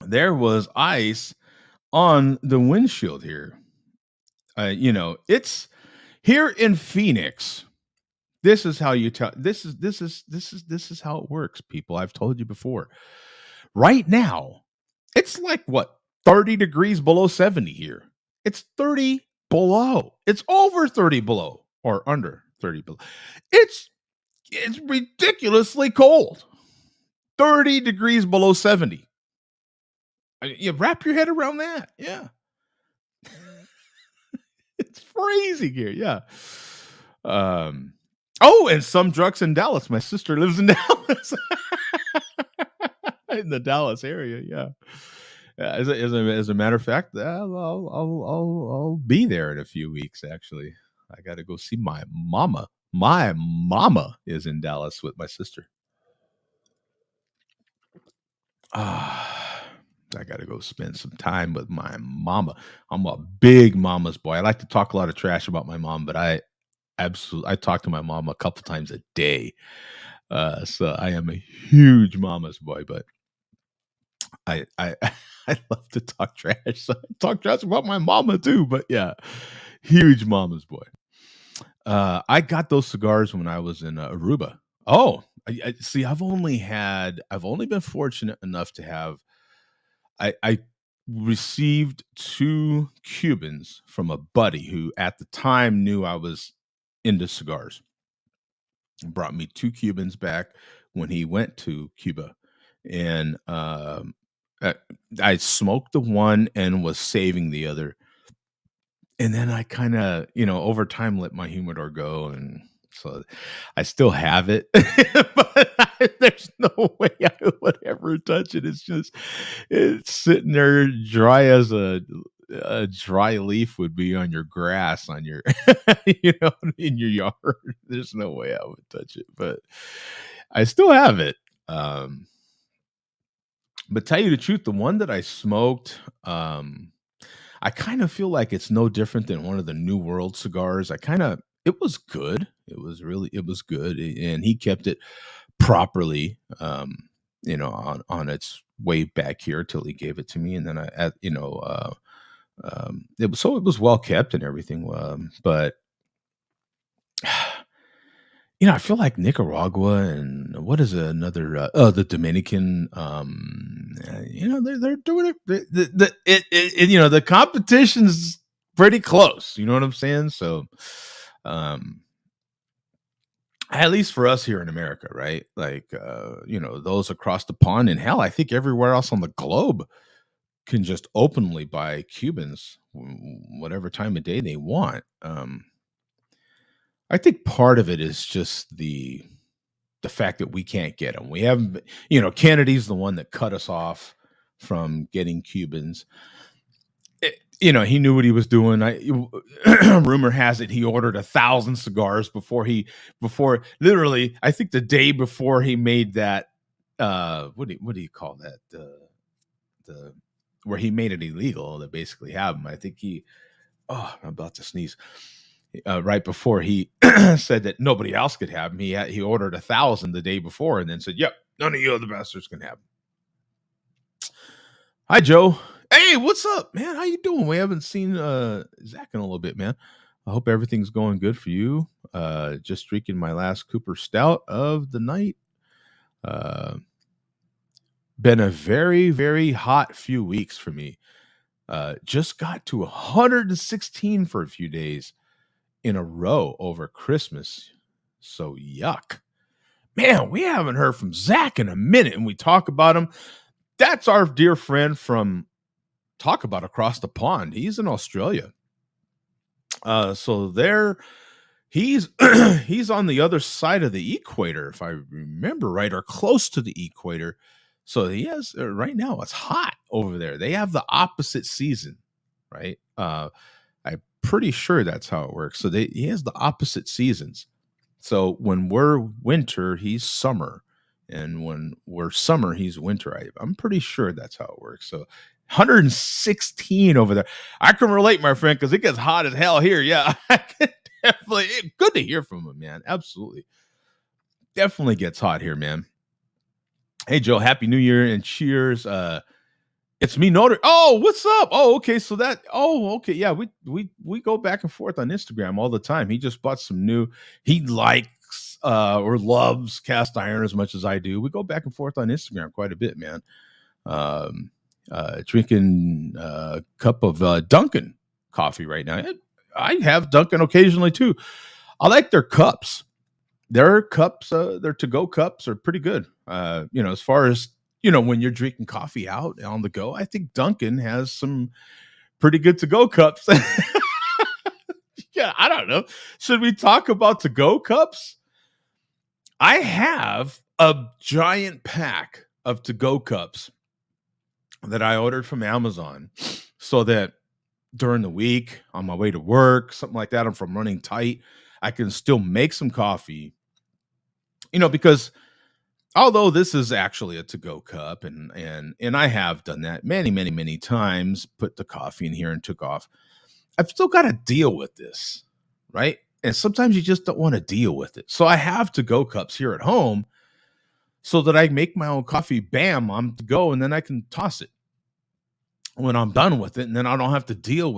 There was ice on the windshield here. It's here in Phoenix. This is how you tell. This is how it works, people. I've told you before. Right now, it's like what 30 degrees below 70 here. It's 30 below. It's over 30 below or under 30 below. It's ridiculously cold. 30 degrees below 70. You wrap your head around that. Yeah. It's freezing here. Yeah. Oh, and some drugs in Dallas. My sister lives in Dallas. In the Dallas area, yeah. As a matter of fact, I'll be there in a few weeks. Actually, I got to go see my mama. My mama is in Dallas with my sister. I got to go spend some time with my mama. I'm a big mama's boy. I like to talk a lot of trash about my mom, but I talk to my mom a couple times a day. So I am a huge mama's boy, but I I love to talk trash. So I talk trash about my mama too, but yeah, huge mama's boy. I got those cigars when I was in Aruba. Oh, I see. I've only been fortunate enough to have. I received 2 Cubans from a buddy who, at the time, knew I was into cigars. Brought me 2 Cubans back when he went to Cuba, and uh, I smoked the one and was saving the other, and then I kind of, over time, let my humidor go, and so I still have it, but there's no way I would ever touch it. It's sitting there dry as a dry leaf would be on your grass on your in your yard. There's no way I would touch it, but I still have it. But tell you the truth, the one that I smoked, I kind of feel like it's no different than one of the New World cigars. It was good. It was good, and he kept it properly, on its way back here till he gave it to me, and then it was well kept and everything. But I feel like Nicaragua and what is another? The Dominican. They're doing it. The competition's pretty close. You know what I'm saying? So, um, at least for us here in America, right? Like, those across the pond, and hell, I think everywhere else on the globe, can just openly buy Cubans whatever time of day they want. I think part of it is just the fact that we can't get them. We haven't, Kennedy's the one that cut us off from getting Cubans. He knew what he was doing. Rumor has it he ordered 1,000 cigars before literally, I think the day before he made that. What do you call that? The where he made it illegal to basically have them. I think I'm about to sneeze. Right before he said that nobody else could have him, he ordered 1,000 the day before, and then said, "Yep, none of you other bastards can have him." Hi, Joe. Hey, what's up, man? How you doing? We haven't seen Zach in a little bit, man. I hope everything's going good for you. Just drinking my last Cooper Stout of the night. Been a very, very hot few weeks for me. Just got to 116 for a few days in a row over Christmas. So yuck. Man, we haven't heard from Zach in a minute, and we talk about him. That's our dear friend from Talk About Across the Pond. He's in Australia. So there he's he's on the other side of the equator, if I remember right, or close to the equator. So he has right now it's hot over there. They have the opposite season, right? I'm pretty sure that's how it works. So he has the opposite seasons. So when we're winter, he's summer. And when we're summer, he's winter. I'm pretty sure that's how it works. So 116 over there. I can relate, my friend, because it gets hot as hell here. Yeah, I can definitely. Good to hear from him, man. Absolutely. Definitely gets hot here, man. Hey, Joe, Happy New Year and cheers. It's me, Notre. Oh, what's up? Oh, okay. So okay. Yeah, we go back and forth on Instagram all the time. He just bought some new. He likes or loves cast iron as much as I do. We go back and forth on Instagram quite a bit, man. Drinking a cup of Dunkin' coffee right now. I have Dunkin' occasionally too. I like their cups. Their cups, their to-go cups are pretty good. As far as when you're drinking coffee out on the go, I think Dunkin' has some pretty good to-go cups. Yeah, I don't know. Should we talk about to-go cups? I have a giant pack of to-go cups that I ordered from Amazon so that during the week on my way to work, something like that, if I'm running tight, I can still make some coffee, because although this is actually a to-go cup and I have done that many, many, many times, put the coffee in here and took off, I've still got to deal with this, right? And sometimes you just don't want to deal with it. So I have to-go cups here at home so that I make my own coffee, bam, I'm to go, and then I can toss it when I'm done with it, and then I don't have to deal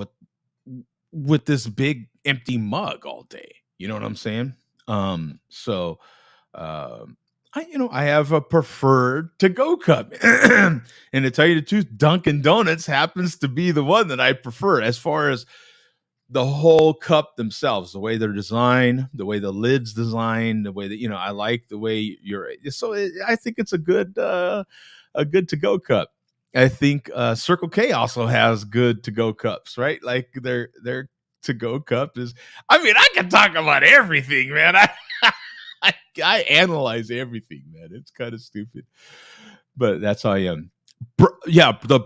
with this big empty mug all day. You know what I'm saying? I have a preferred to-go cup. And to tell you the truth, Dunkin' Donuts happens to be the one that I prefer as far as the whole cup themselves, the way they're designed, the way the lid's designed, the way that, I like the way I think it's a good to-go cup. I think Circle K also has good to-go cups, right? Like their to-go cup is, I can talk about everything, man. I analyze everything, man. It's kind of stupid, but that's how I am. The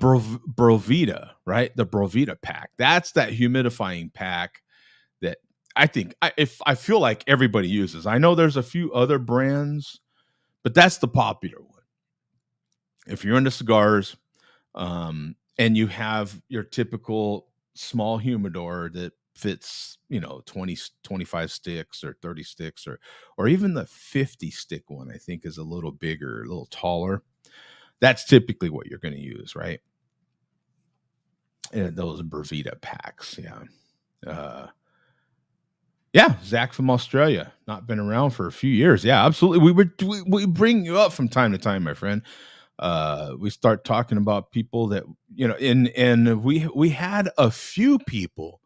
Brovita, right? The Brovita pack. That's that humidifying pack that I think I feel like everybody uses. I know there's a few other brands, but that's the popular one. If you're into cigars, and you have your typical small humidor that fits 20 25 sticks or 30 sticks or even the 50 stick one, I think, is a little bigger, a little taller. That's typically what you're going to use, right? And those Brovita packs. Yeah, Zach from Australia, not been around for a few years. Yeah, absolutely. We bring you up from time to time, my friend. We start talking about people that and we had a few people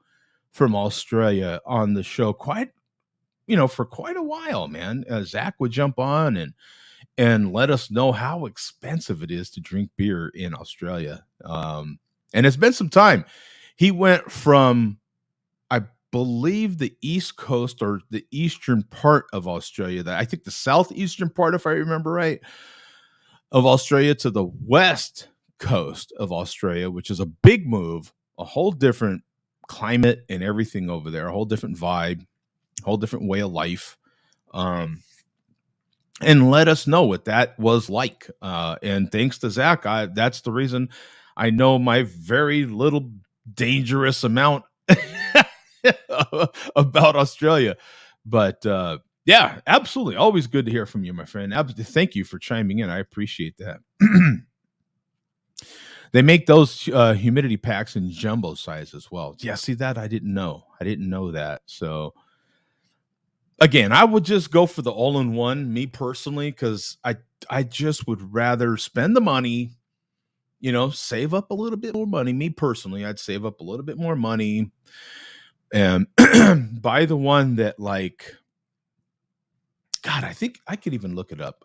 from Australia on the show for quite a while, man. Zach would jump on and let us know how expensive it is to drink beer in Australia. And it's been some time. He went from, I believe, the East Coast or the eastern part of Australia, that I think the southeastern part, if I remember right, of Australia, to the west coast of Australia, which is a big move, a whole different climate and everything over there, a whole different vibe, a whole different way of life. And let us know what that was like. And thanks to Zach, that's the reason I know my very little dangerous amount about Australia. But yeah, absolutely. Always good to hear from you, my friend. Thank you for chiming in. I appreciate that. They make those humidity packs in jumbo size as well. Yeah, see that? I didn't know. I didn't know that. So again, I would just go for the all-in-one, me personally, because I just would rather spend the money, save up a little bit more money. Me personally, I'd save up a little bit more money and buy the one that, like, God, I think I could even look it up.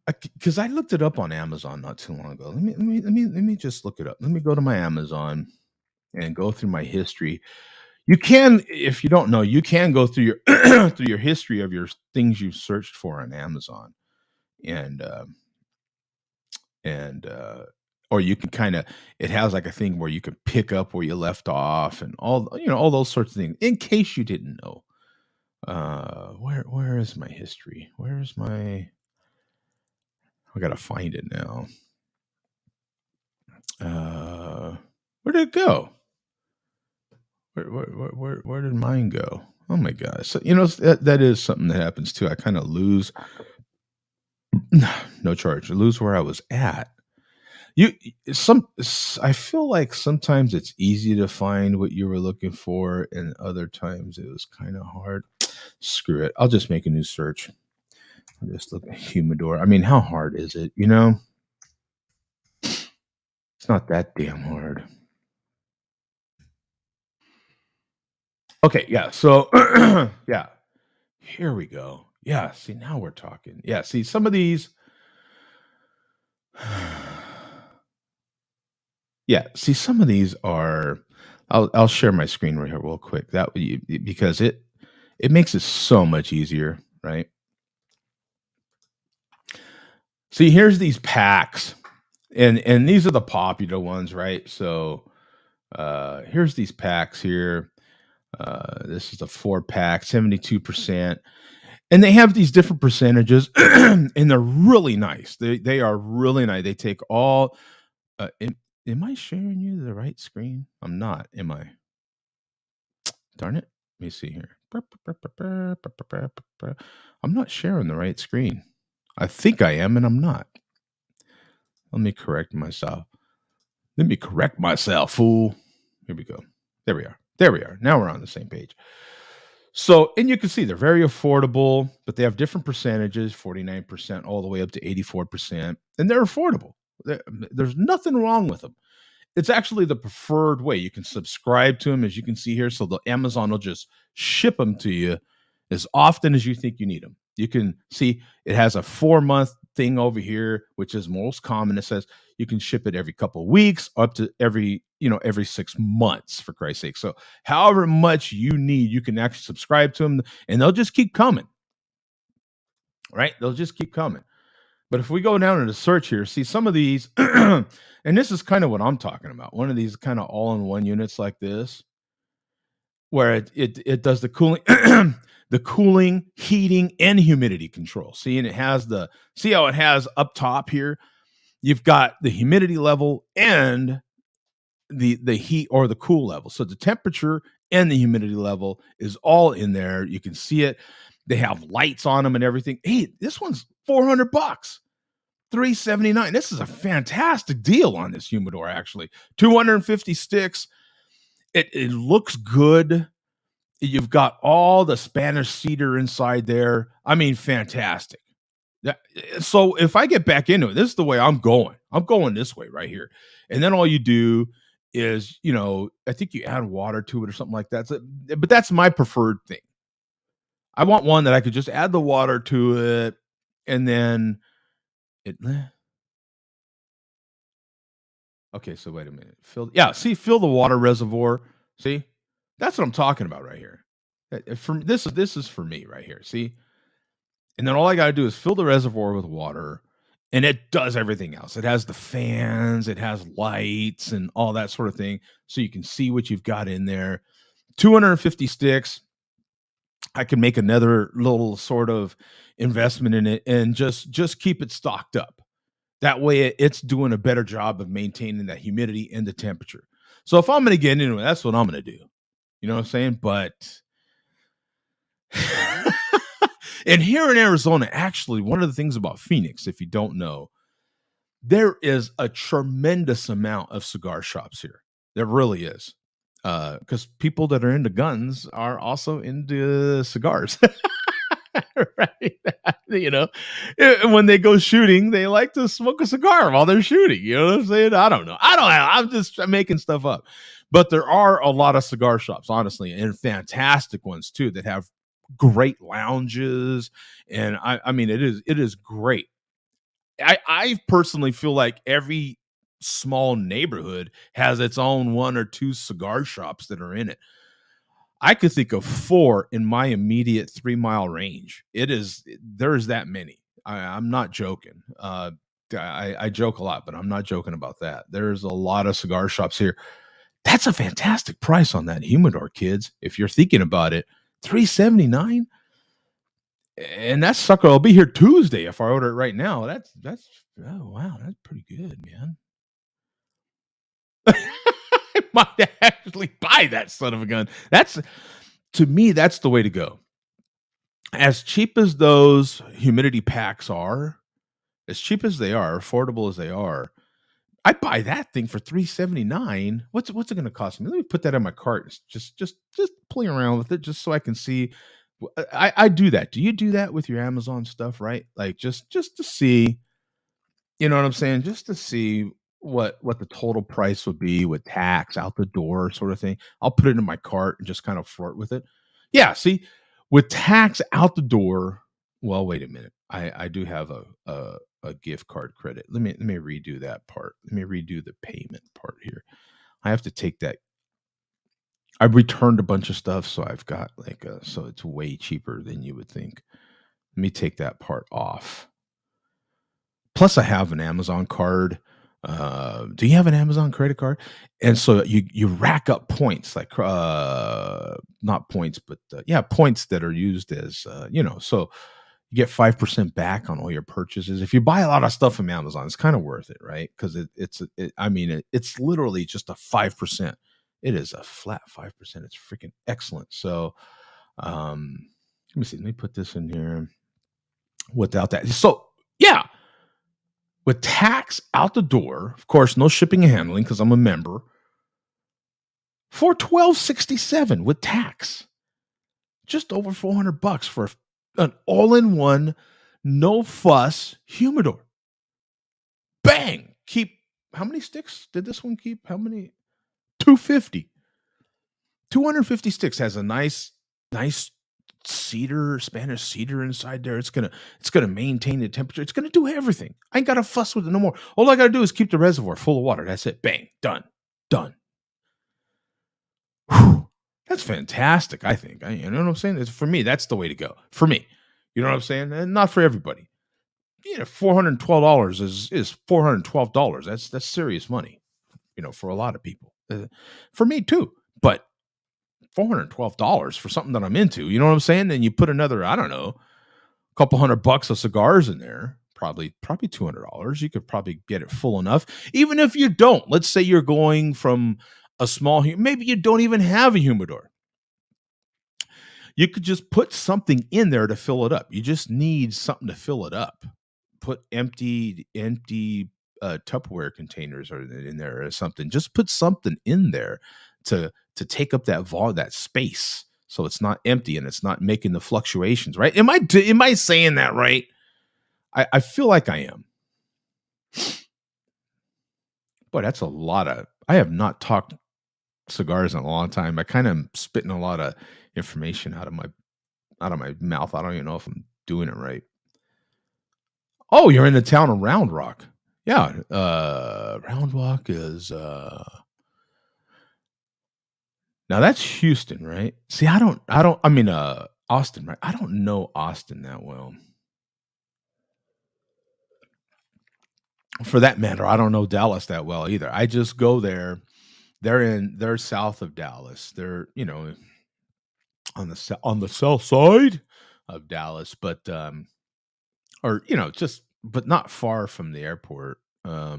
Because I looked it up on Amazon not too long ago. Let me just look it up. Let me go to my Amazon and go through my history. You can, if you don't know, you can go through your through your history of your things you've searched for on Amazon, and and or you can kind of, it has like a thing where you can pick up where you left off and all those sorts of things. In case you didn't know, where is my history? Where is my? I gotta find it now. Where did it go? Where did mine go? Oh my gosh! So, that is something that happens too. I kind of lose. No charge. I lose where I was at. You I feel like sometimes it's easy to find what you were looking for, and other times it was kind of hard. Screw it. I'll just make a new search. I'll just look at humidor. I mean, how hard is it? It's not that damn hard. Okay, yeah. So yeah. Here we go. Yeah, see, now we're talking. Yeah, see, some of these. Yeah, see, some of these are. I'll share my screen right here real quick. Because it makes it so much easier, right? See, here's these packs, and these are the popular ones, right? So here's these packs here. This is a 4-pack, 72%. And they have these different percentages, and they're really nice. They are really nice. They take all. Am I sharing you the right screen? I'm not. Am I? Darn it! Let me see here. I'm not sharing the right screen. I think I am, and I'm not. Let me correct myself. Let me correct myself, fool. Here we go. There we are. There we are. Now we're on the same page. So, and you can see they're very affordable, but they have different percentages, 49% all the way up to 84%, and they're affordable. There's nothing wrong with them. It's actually the preferred way. You can subscribe to them, as you can see here. So the Amazon will just ship them to you as often as you think you need them. You can see it has a 4-month thing over here, which is most common. It says you can ship it every couple of weeks, up to every 6 months, for Christ's sake. So however much you need, you can actually subscribe to them, and they'll just keep coming. Right? They'll just keep coming. But if we go down into search here, see some of these, and this is kind of what I'm talking about. One of these kind of all-in-one units like this, where it does the cooling, the cooling, heating, and humidity control. See, and see how it has up top here. You've got the humidity level and the heat or the cool level. So the temperature and the humidity level is all in there. You can see it. They have lights on them and everything. Hey, this one's $400, $379. This is a fantastic deal on this humidor, actually. 250 sticks. It looks good. You've got all the Spanish cedar inside there. I mean, fantastic. So if I get back into it, this is the way I'm going. I'm going this way right here. And then all you do is, I think you add water to it or something like that. But that's my preferred thing. I want one that I could just add the water to it, and then it. Okay, so wait a minute. Fill the water reservoir. See? That's what I'm talking about right here. For this is for me right here. See? And then all I gotta do is fill the reservoir with water, and it does everything else. It has the fans, it has lights and all that sort of thing, so you can see what you've got in there. 250 sticks. I can make another little sort of investment in it and just keep it stocked up. That way it's doing a better job of maintaining that humidity and the temperature. So if I'm gonna get into it, that's what I'm gonna do. You know what I'm saying? But and here in Arizona, actually, one of the things about Phoenix, if you don't know, there is a tremendous amount of cigar shops here. There really is. Because people that are into guns are also into cigars. Right? You know, when they go shooting, they like to smoke a cigar while they're shooting. You know what I'm saying? I don't know. I don't know. I'm just making stuff up. But there are a lot of cigar shops, honestly, and fantastic ones too that have great lounges. And I mean, it is great. I personally feel like every small neighborhood has its own one or two cigar shops that are in it. I could think of 4 in my immediate 3-mile range. There's that many. I'm not joking. I joke a lot, but I'm not joking about that. There's a lot of cigar shops here. That's a fantastic price on that humidor, kids. If you're thinking about it, $379, and that sucker will be here Tuesday if I order it right now. That's oh wow, that's pretty good, man. I might actually buy that son of a gun. That's To me, that's the way to go. As cheap as those humidity packs are, as cheap as they are, affordable as they are, I buy that thing for $379. What's it going to cost me? Let me put that in my cart. Just playing around with it, just so I can see. I do that. Do you do that with your Amazon stuff? Right? Like just to see. You know what I'm saying? Just to see what the total price would be with tax out the door, sort of thing. I'll put it in my cart and just kind of flirt with it. Yeah, see, with tax out the door. Well, wait a minute. I do have a gift card credit. Let me redo that part. Let me redo the payment part here. I have to take that. I returned a bunch of stuff, so I've got so it's way cheaper than you would think. Let me take that part off. Plus, I have an Amazon card. Do you have an Amazon credit card? And so you rack up points, like not points, but yeah, points that are used as so you get 5% back on all your purchases. If you buy a lot of stuff from Amazon, it's kind of worth it, right? Because it's literally just a 5%. It is a flat 5%. It's freaking excellent. So let me see. Let me put this in here without that. So yeah, with tax out the door, of course, no shipping and handling because I'm a member, for $12.67 with tax. Just over $400 for an all-in-one, no fuss humidor. Bang! Keep how many sticks did this one keep? How many? 250. 250 sticks. Has a nice Spanish cedar inside there. It's gonna maintain the temperature. It's gonna do everything. I ain't gotta fuss with it no more. All I gotta do is keep the reservoir full of water. That's it. Bang, done. Whew. That's fantastic. I think. You know what I'm saying? For me, that's the way to go. For me, you know what I'm saying? And not for everybody. $412 is $412. That's serious money. For a lot of people. For me too. But $412 for something that I'm into. You know what I'm saying? And you put another, I don't know, a couple $100 of cigars in there, probably $200. You could probably get it full enough. Even if you don't, let's say you're going from a small, maybe you don't even have a humidor. You could just put something in there to fill it up. You just need something to fill it up. Put empty Tupperware containers or in there or something. Just put something in there to take up that space, so it's not empty and it's not making the fluctuations. Right? Am I saying that right? I feel like I am. Boy, that's a lot of. I have not talked cigars in a long time. I kind of am spitting a lot of information out of my mouth. I don't even know if I'm doing it right. Oh, you're in the town of Round Rock. Yeah, Round Walk is, now that's Houston, right? See, I mean, Austin, right? I don't know Austin that well. For that matter, I don't know Dallas that well either. I just go there. They're south of Dallas. They're, on the south side of Dallas, but, or, just but not far from the airport. Well,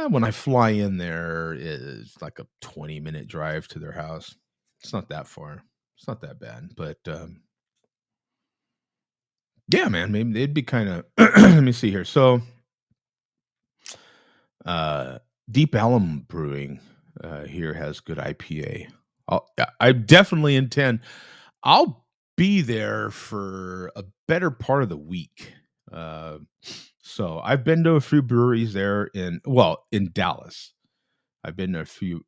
when I fly in there, it's like a 20-minute drive to their house. It's not that far. It's not that bad, but, yeah, man, maybe it'd be kinda let me see here. So, uh, Deep Ellum Brewing, here has good IPA. I definitely intend I'll be there for a better part of the week. Uh, so I've been to a few breweries there in Dallas. I've been to a few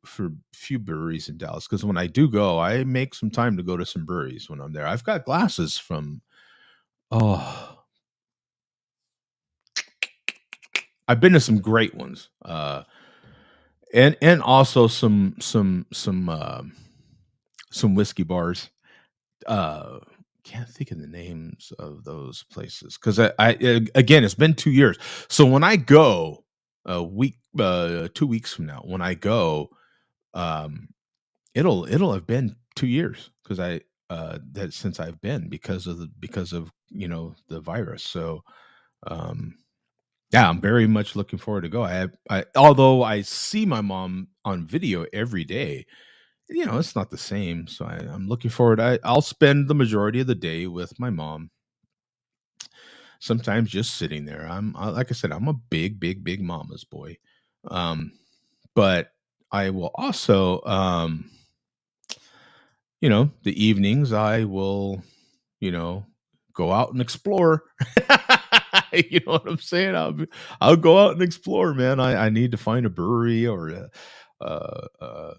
breweries in Dallas because when I do go, I make some time to go to some breweries when I'm there. I've got glasses from oh, I've been to some great ones, and also some whiskey bars. Uh, can't think of the names of those places because again, it's been 2 years. So when I go a week, 2 weeks from now, when I go, um, it'll have been 2 years because that since I've been because of the virus. So um, yeah, I'm very much looking forward to go. Although I see my mom on video every day, it's not the same. So I'm looking forward. I'll spend the majority of the day with my mom. Sometimes just sitting there. Like I said, I'm a big, big, big mama's boy. Um, but I will also, the evenings I will, you know, go out and explore. You know what I'm saying? I'll go out and explore, man. I need to find a brewery or a, a,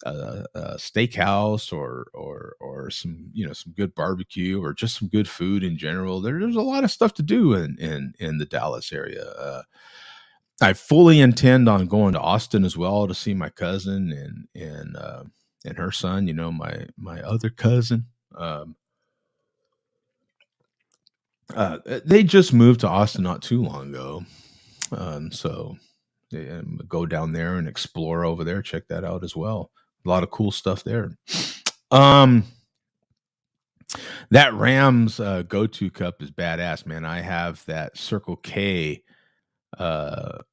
a steakhouse or some some good barbecue or just some good food in general. There's a lot of stuff to do in the Dallas area. I fully intend on going to Austin as well to see my cousin and her son. My other cousin. Um, they just moved to Austin not too long ago, so go down there and explore over there. Check that out as well. A lot of cool stuff there. Um, that Rams go-to cup is badass, man. I have that Circle K. That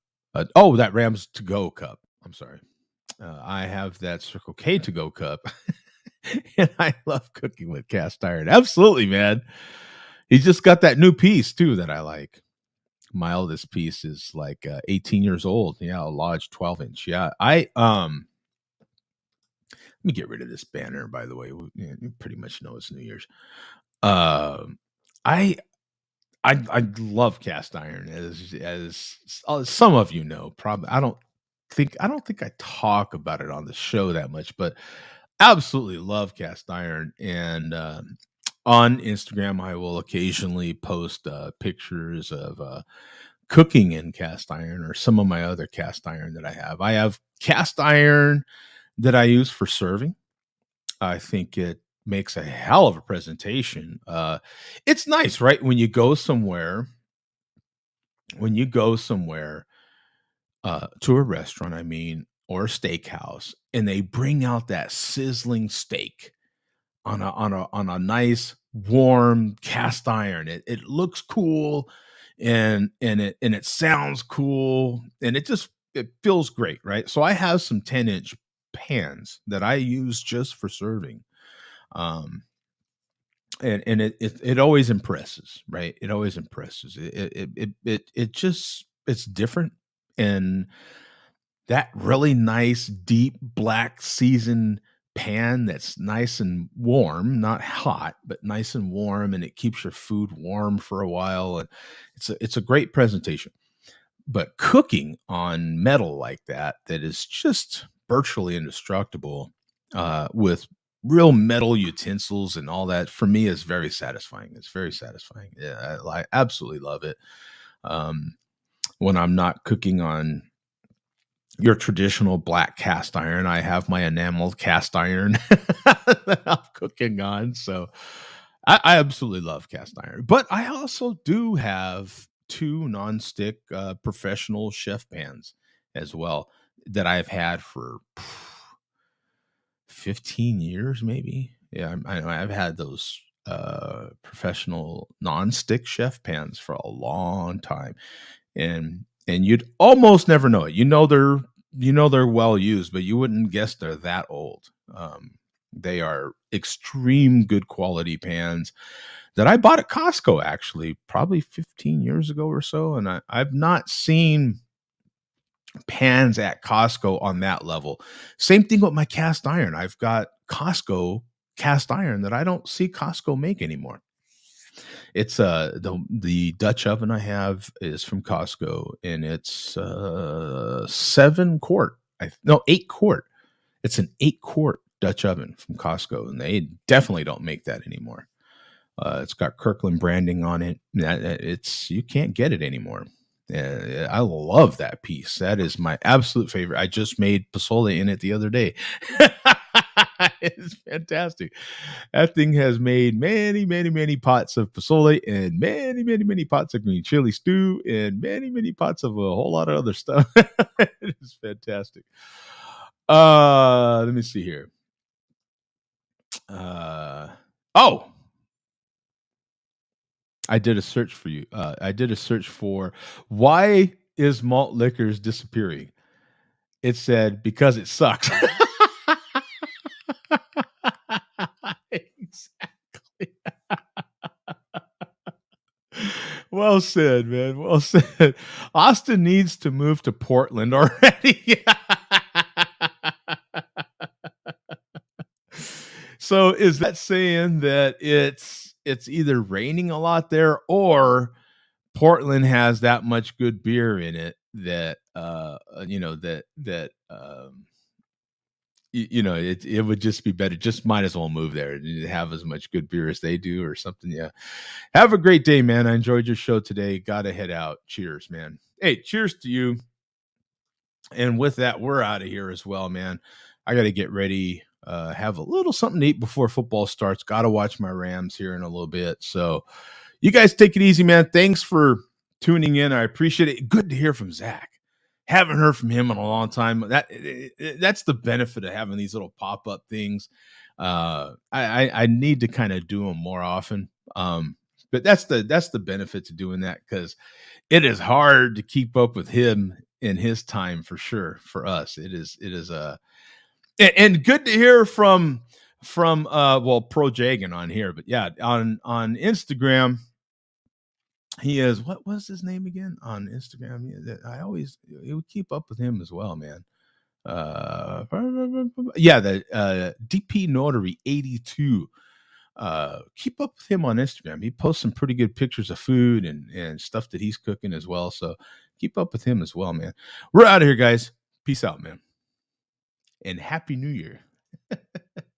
Rams to go cup. I'm sorry. I have that Circle K to go cup, and I love cooking with cast iron. Absolutely, man. He's just got that new piece too that I like. My eldest piece is like 18 years old. Yeah, a Lodge 12-inch. Yeah, let me get rid of this banner. By the way, you pretty much know it's New Year's. Um, I I love cast iron as some of you know. Probably I don't think I talk about it on the show that much, but absolutely love cast iron. And on Instagram, I will occasionally post pictures of cooking in cast iron or some of my other cast iron that I have. I have cast iron that I use for serving. I think it makes a hell of a presentation. It's nice, right? When you go somewhere to a restaurant, I mean, or a steakhouse, and they bring out that sizzling steak on a nice warm cast iron. It looks cool, and it sounds cool, and it feels great, right? So I have some 10-inch pans that I use just for serving. Um, and it always impresses, right? It always impresses. It's different, and that really nice deep black seasoned pan that's nice and warm, not hot, but nice and warm, and it keeps your food warm for a while, and it's a great presentation. But cooking on metal like that is just virtually indestructible, with real metal utensils and all that, for me is very satisfying. It's very satisfying. Yeah, I absolutely love it. Um, when I'm not cooking on your traditional black cast iron. I have my enamel cast iron that I'm cooking on. So I absolutely love cast iron. But I also do have two nonstick professional chef pans as well that I've had for 15 years, maybe. Yeah, I've had those professional nonstick chef pans for a long time, and you'd almost never know it. You know they're well used, but you wouldn't guess they're that old. They are extreme good quality pans that I bought at Costco actually, probably 15 years ago or so, and I've not seen pans at Costco on that level. Same thing with my cast iron. I've got Costco cast iron that I don't see Costco make anymore. It's the Dutch oven I have is from Costco, and it's 7 quart. No, 8 quart. It's an 8 quart Dutch oven from Costco, and they definitely don't make that anymore. It's got Kirkland branding on it. It's you can't get it anymore. I love that piece. That is my absolute favorite. I just made pozole in it the other day. It's fantastic. That thing has made many, many, many pots of pozole and many, many, many pots of green chili stew and many, many pots of a whole lot of other stuff. It is fantastic. Let me see here. Uh, oh, I did a search for you. I did a search for why is malt liquors disappearing? It said because it sucks. Exactly. Well said, man. Well said. Austin needs to move to Portland already. So is that saying that it's either raining a lot there or Portland has that much good beer in it that it would just be better. Just might as well move there and have as much good beer as they do or something. Yeah. Have a great day, man. I enjoyed your show today. Gotta head out. Cheers, man. Hey, cheers to you. And with that, we're out of here as well, man. I got to get ready, have a little something to eat before football starts. Got to watch my Rams here in a little bit. So you guys take it easy, man. Thanks for tuning in. I appreciate it. Good to hear from Zach. Haven't heard from him in a long time. That's the benefit of having these little pop-up things. I need to kind of do them more often. But that's the benefit to doing that, because it is hard to keep up with him in his time for sure. For us, it is and good to hear from Pro Jagan on here, but yeah, on Instagram. He is, what was his name again on Instagram? I would keep up with him as well, man. The DP Notary 82. Keep up with him on Instagram. He posts some pretty good pictures of food and stuff that he's cooking as well. So keep up with him as well, man. We're out of here, guys. Peace out, man. And Happy New Year.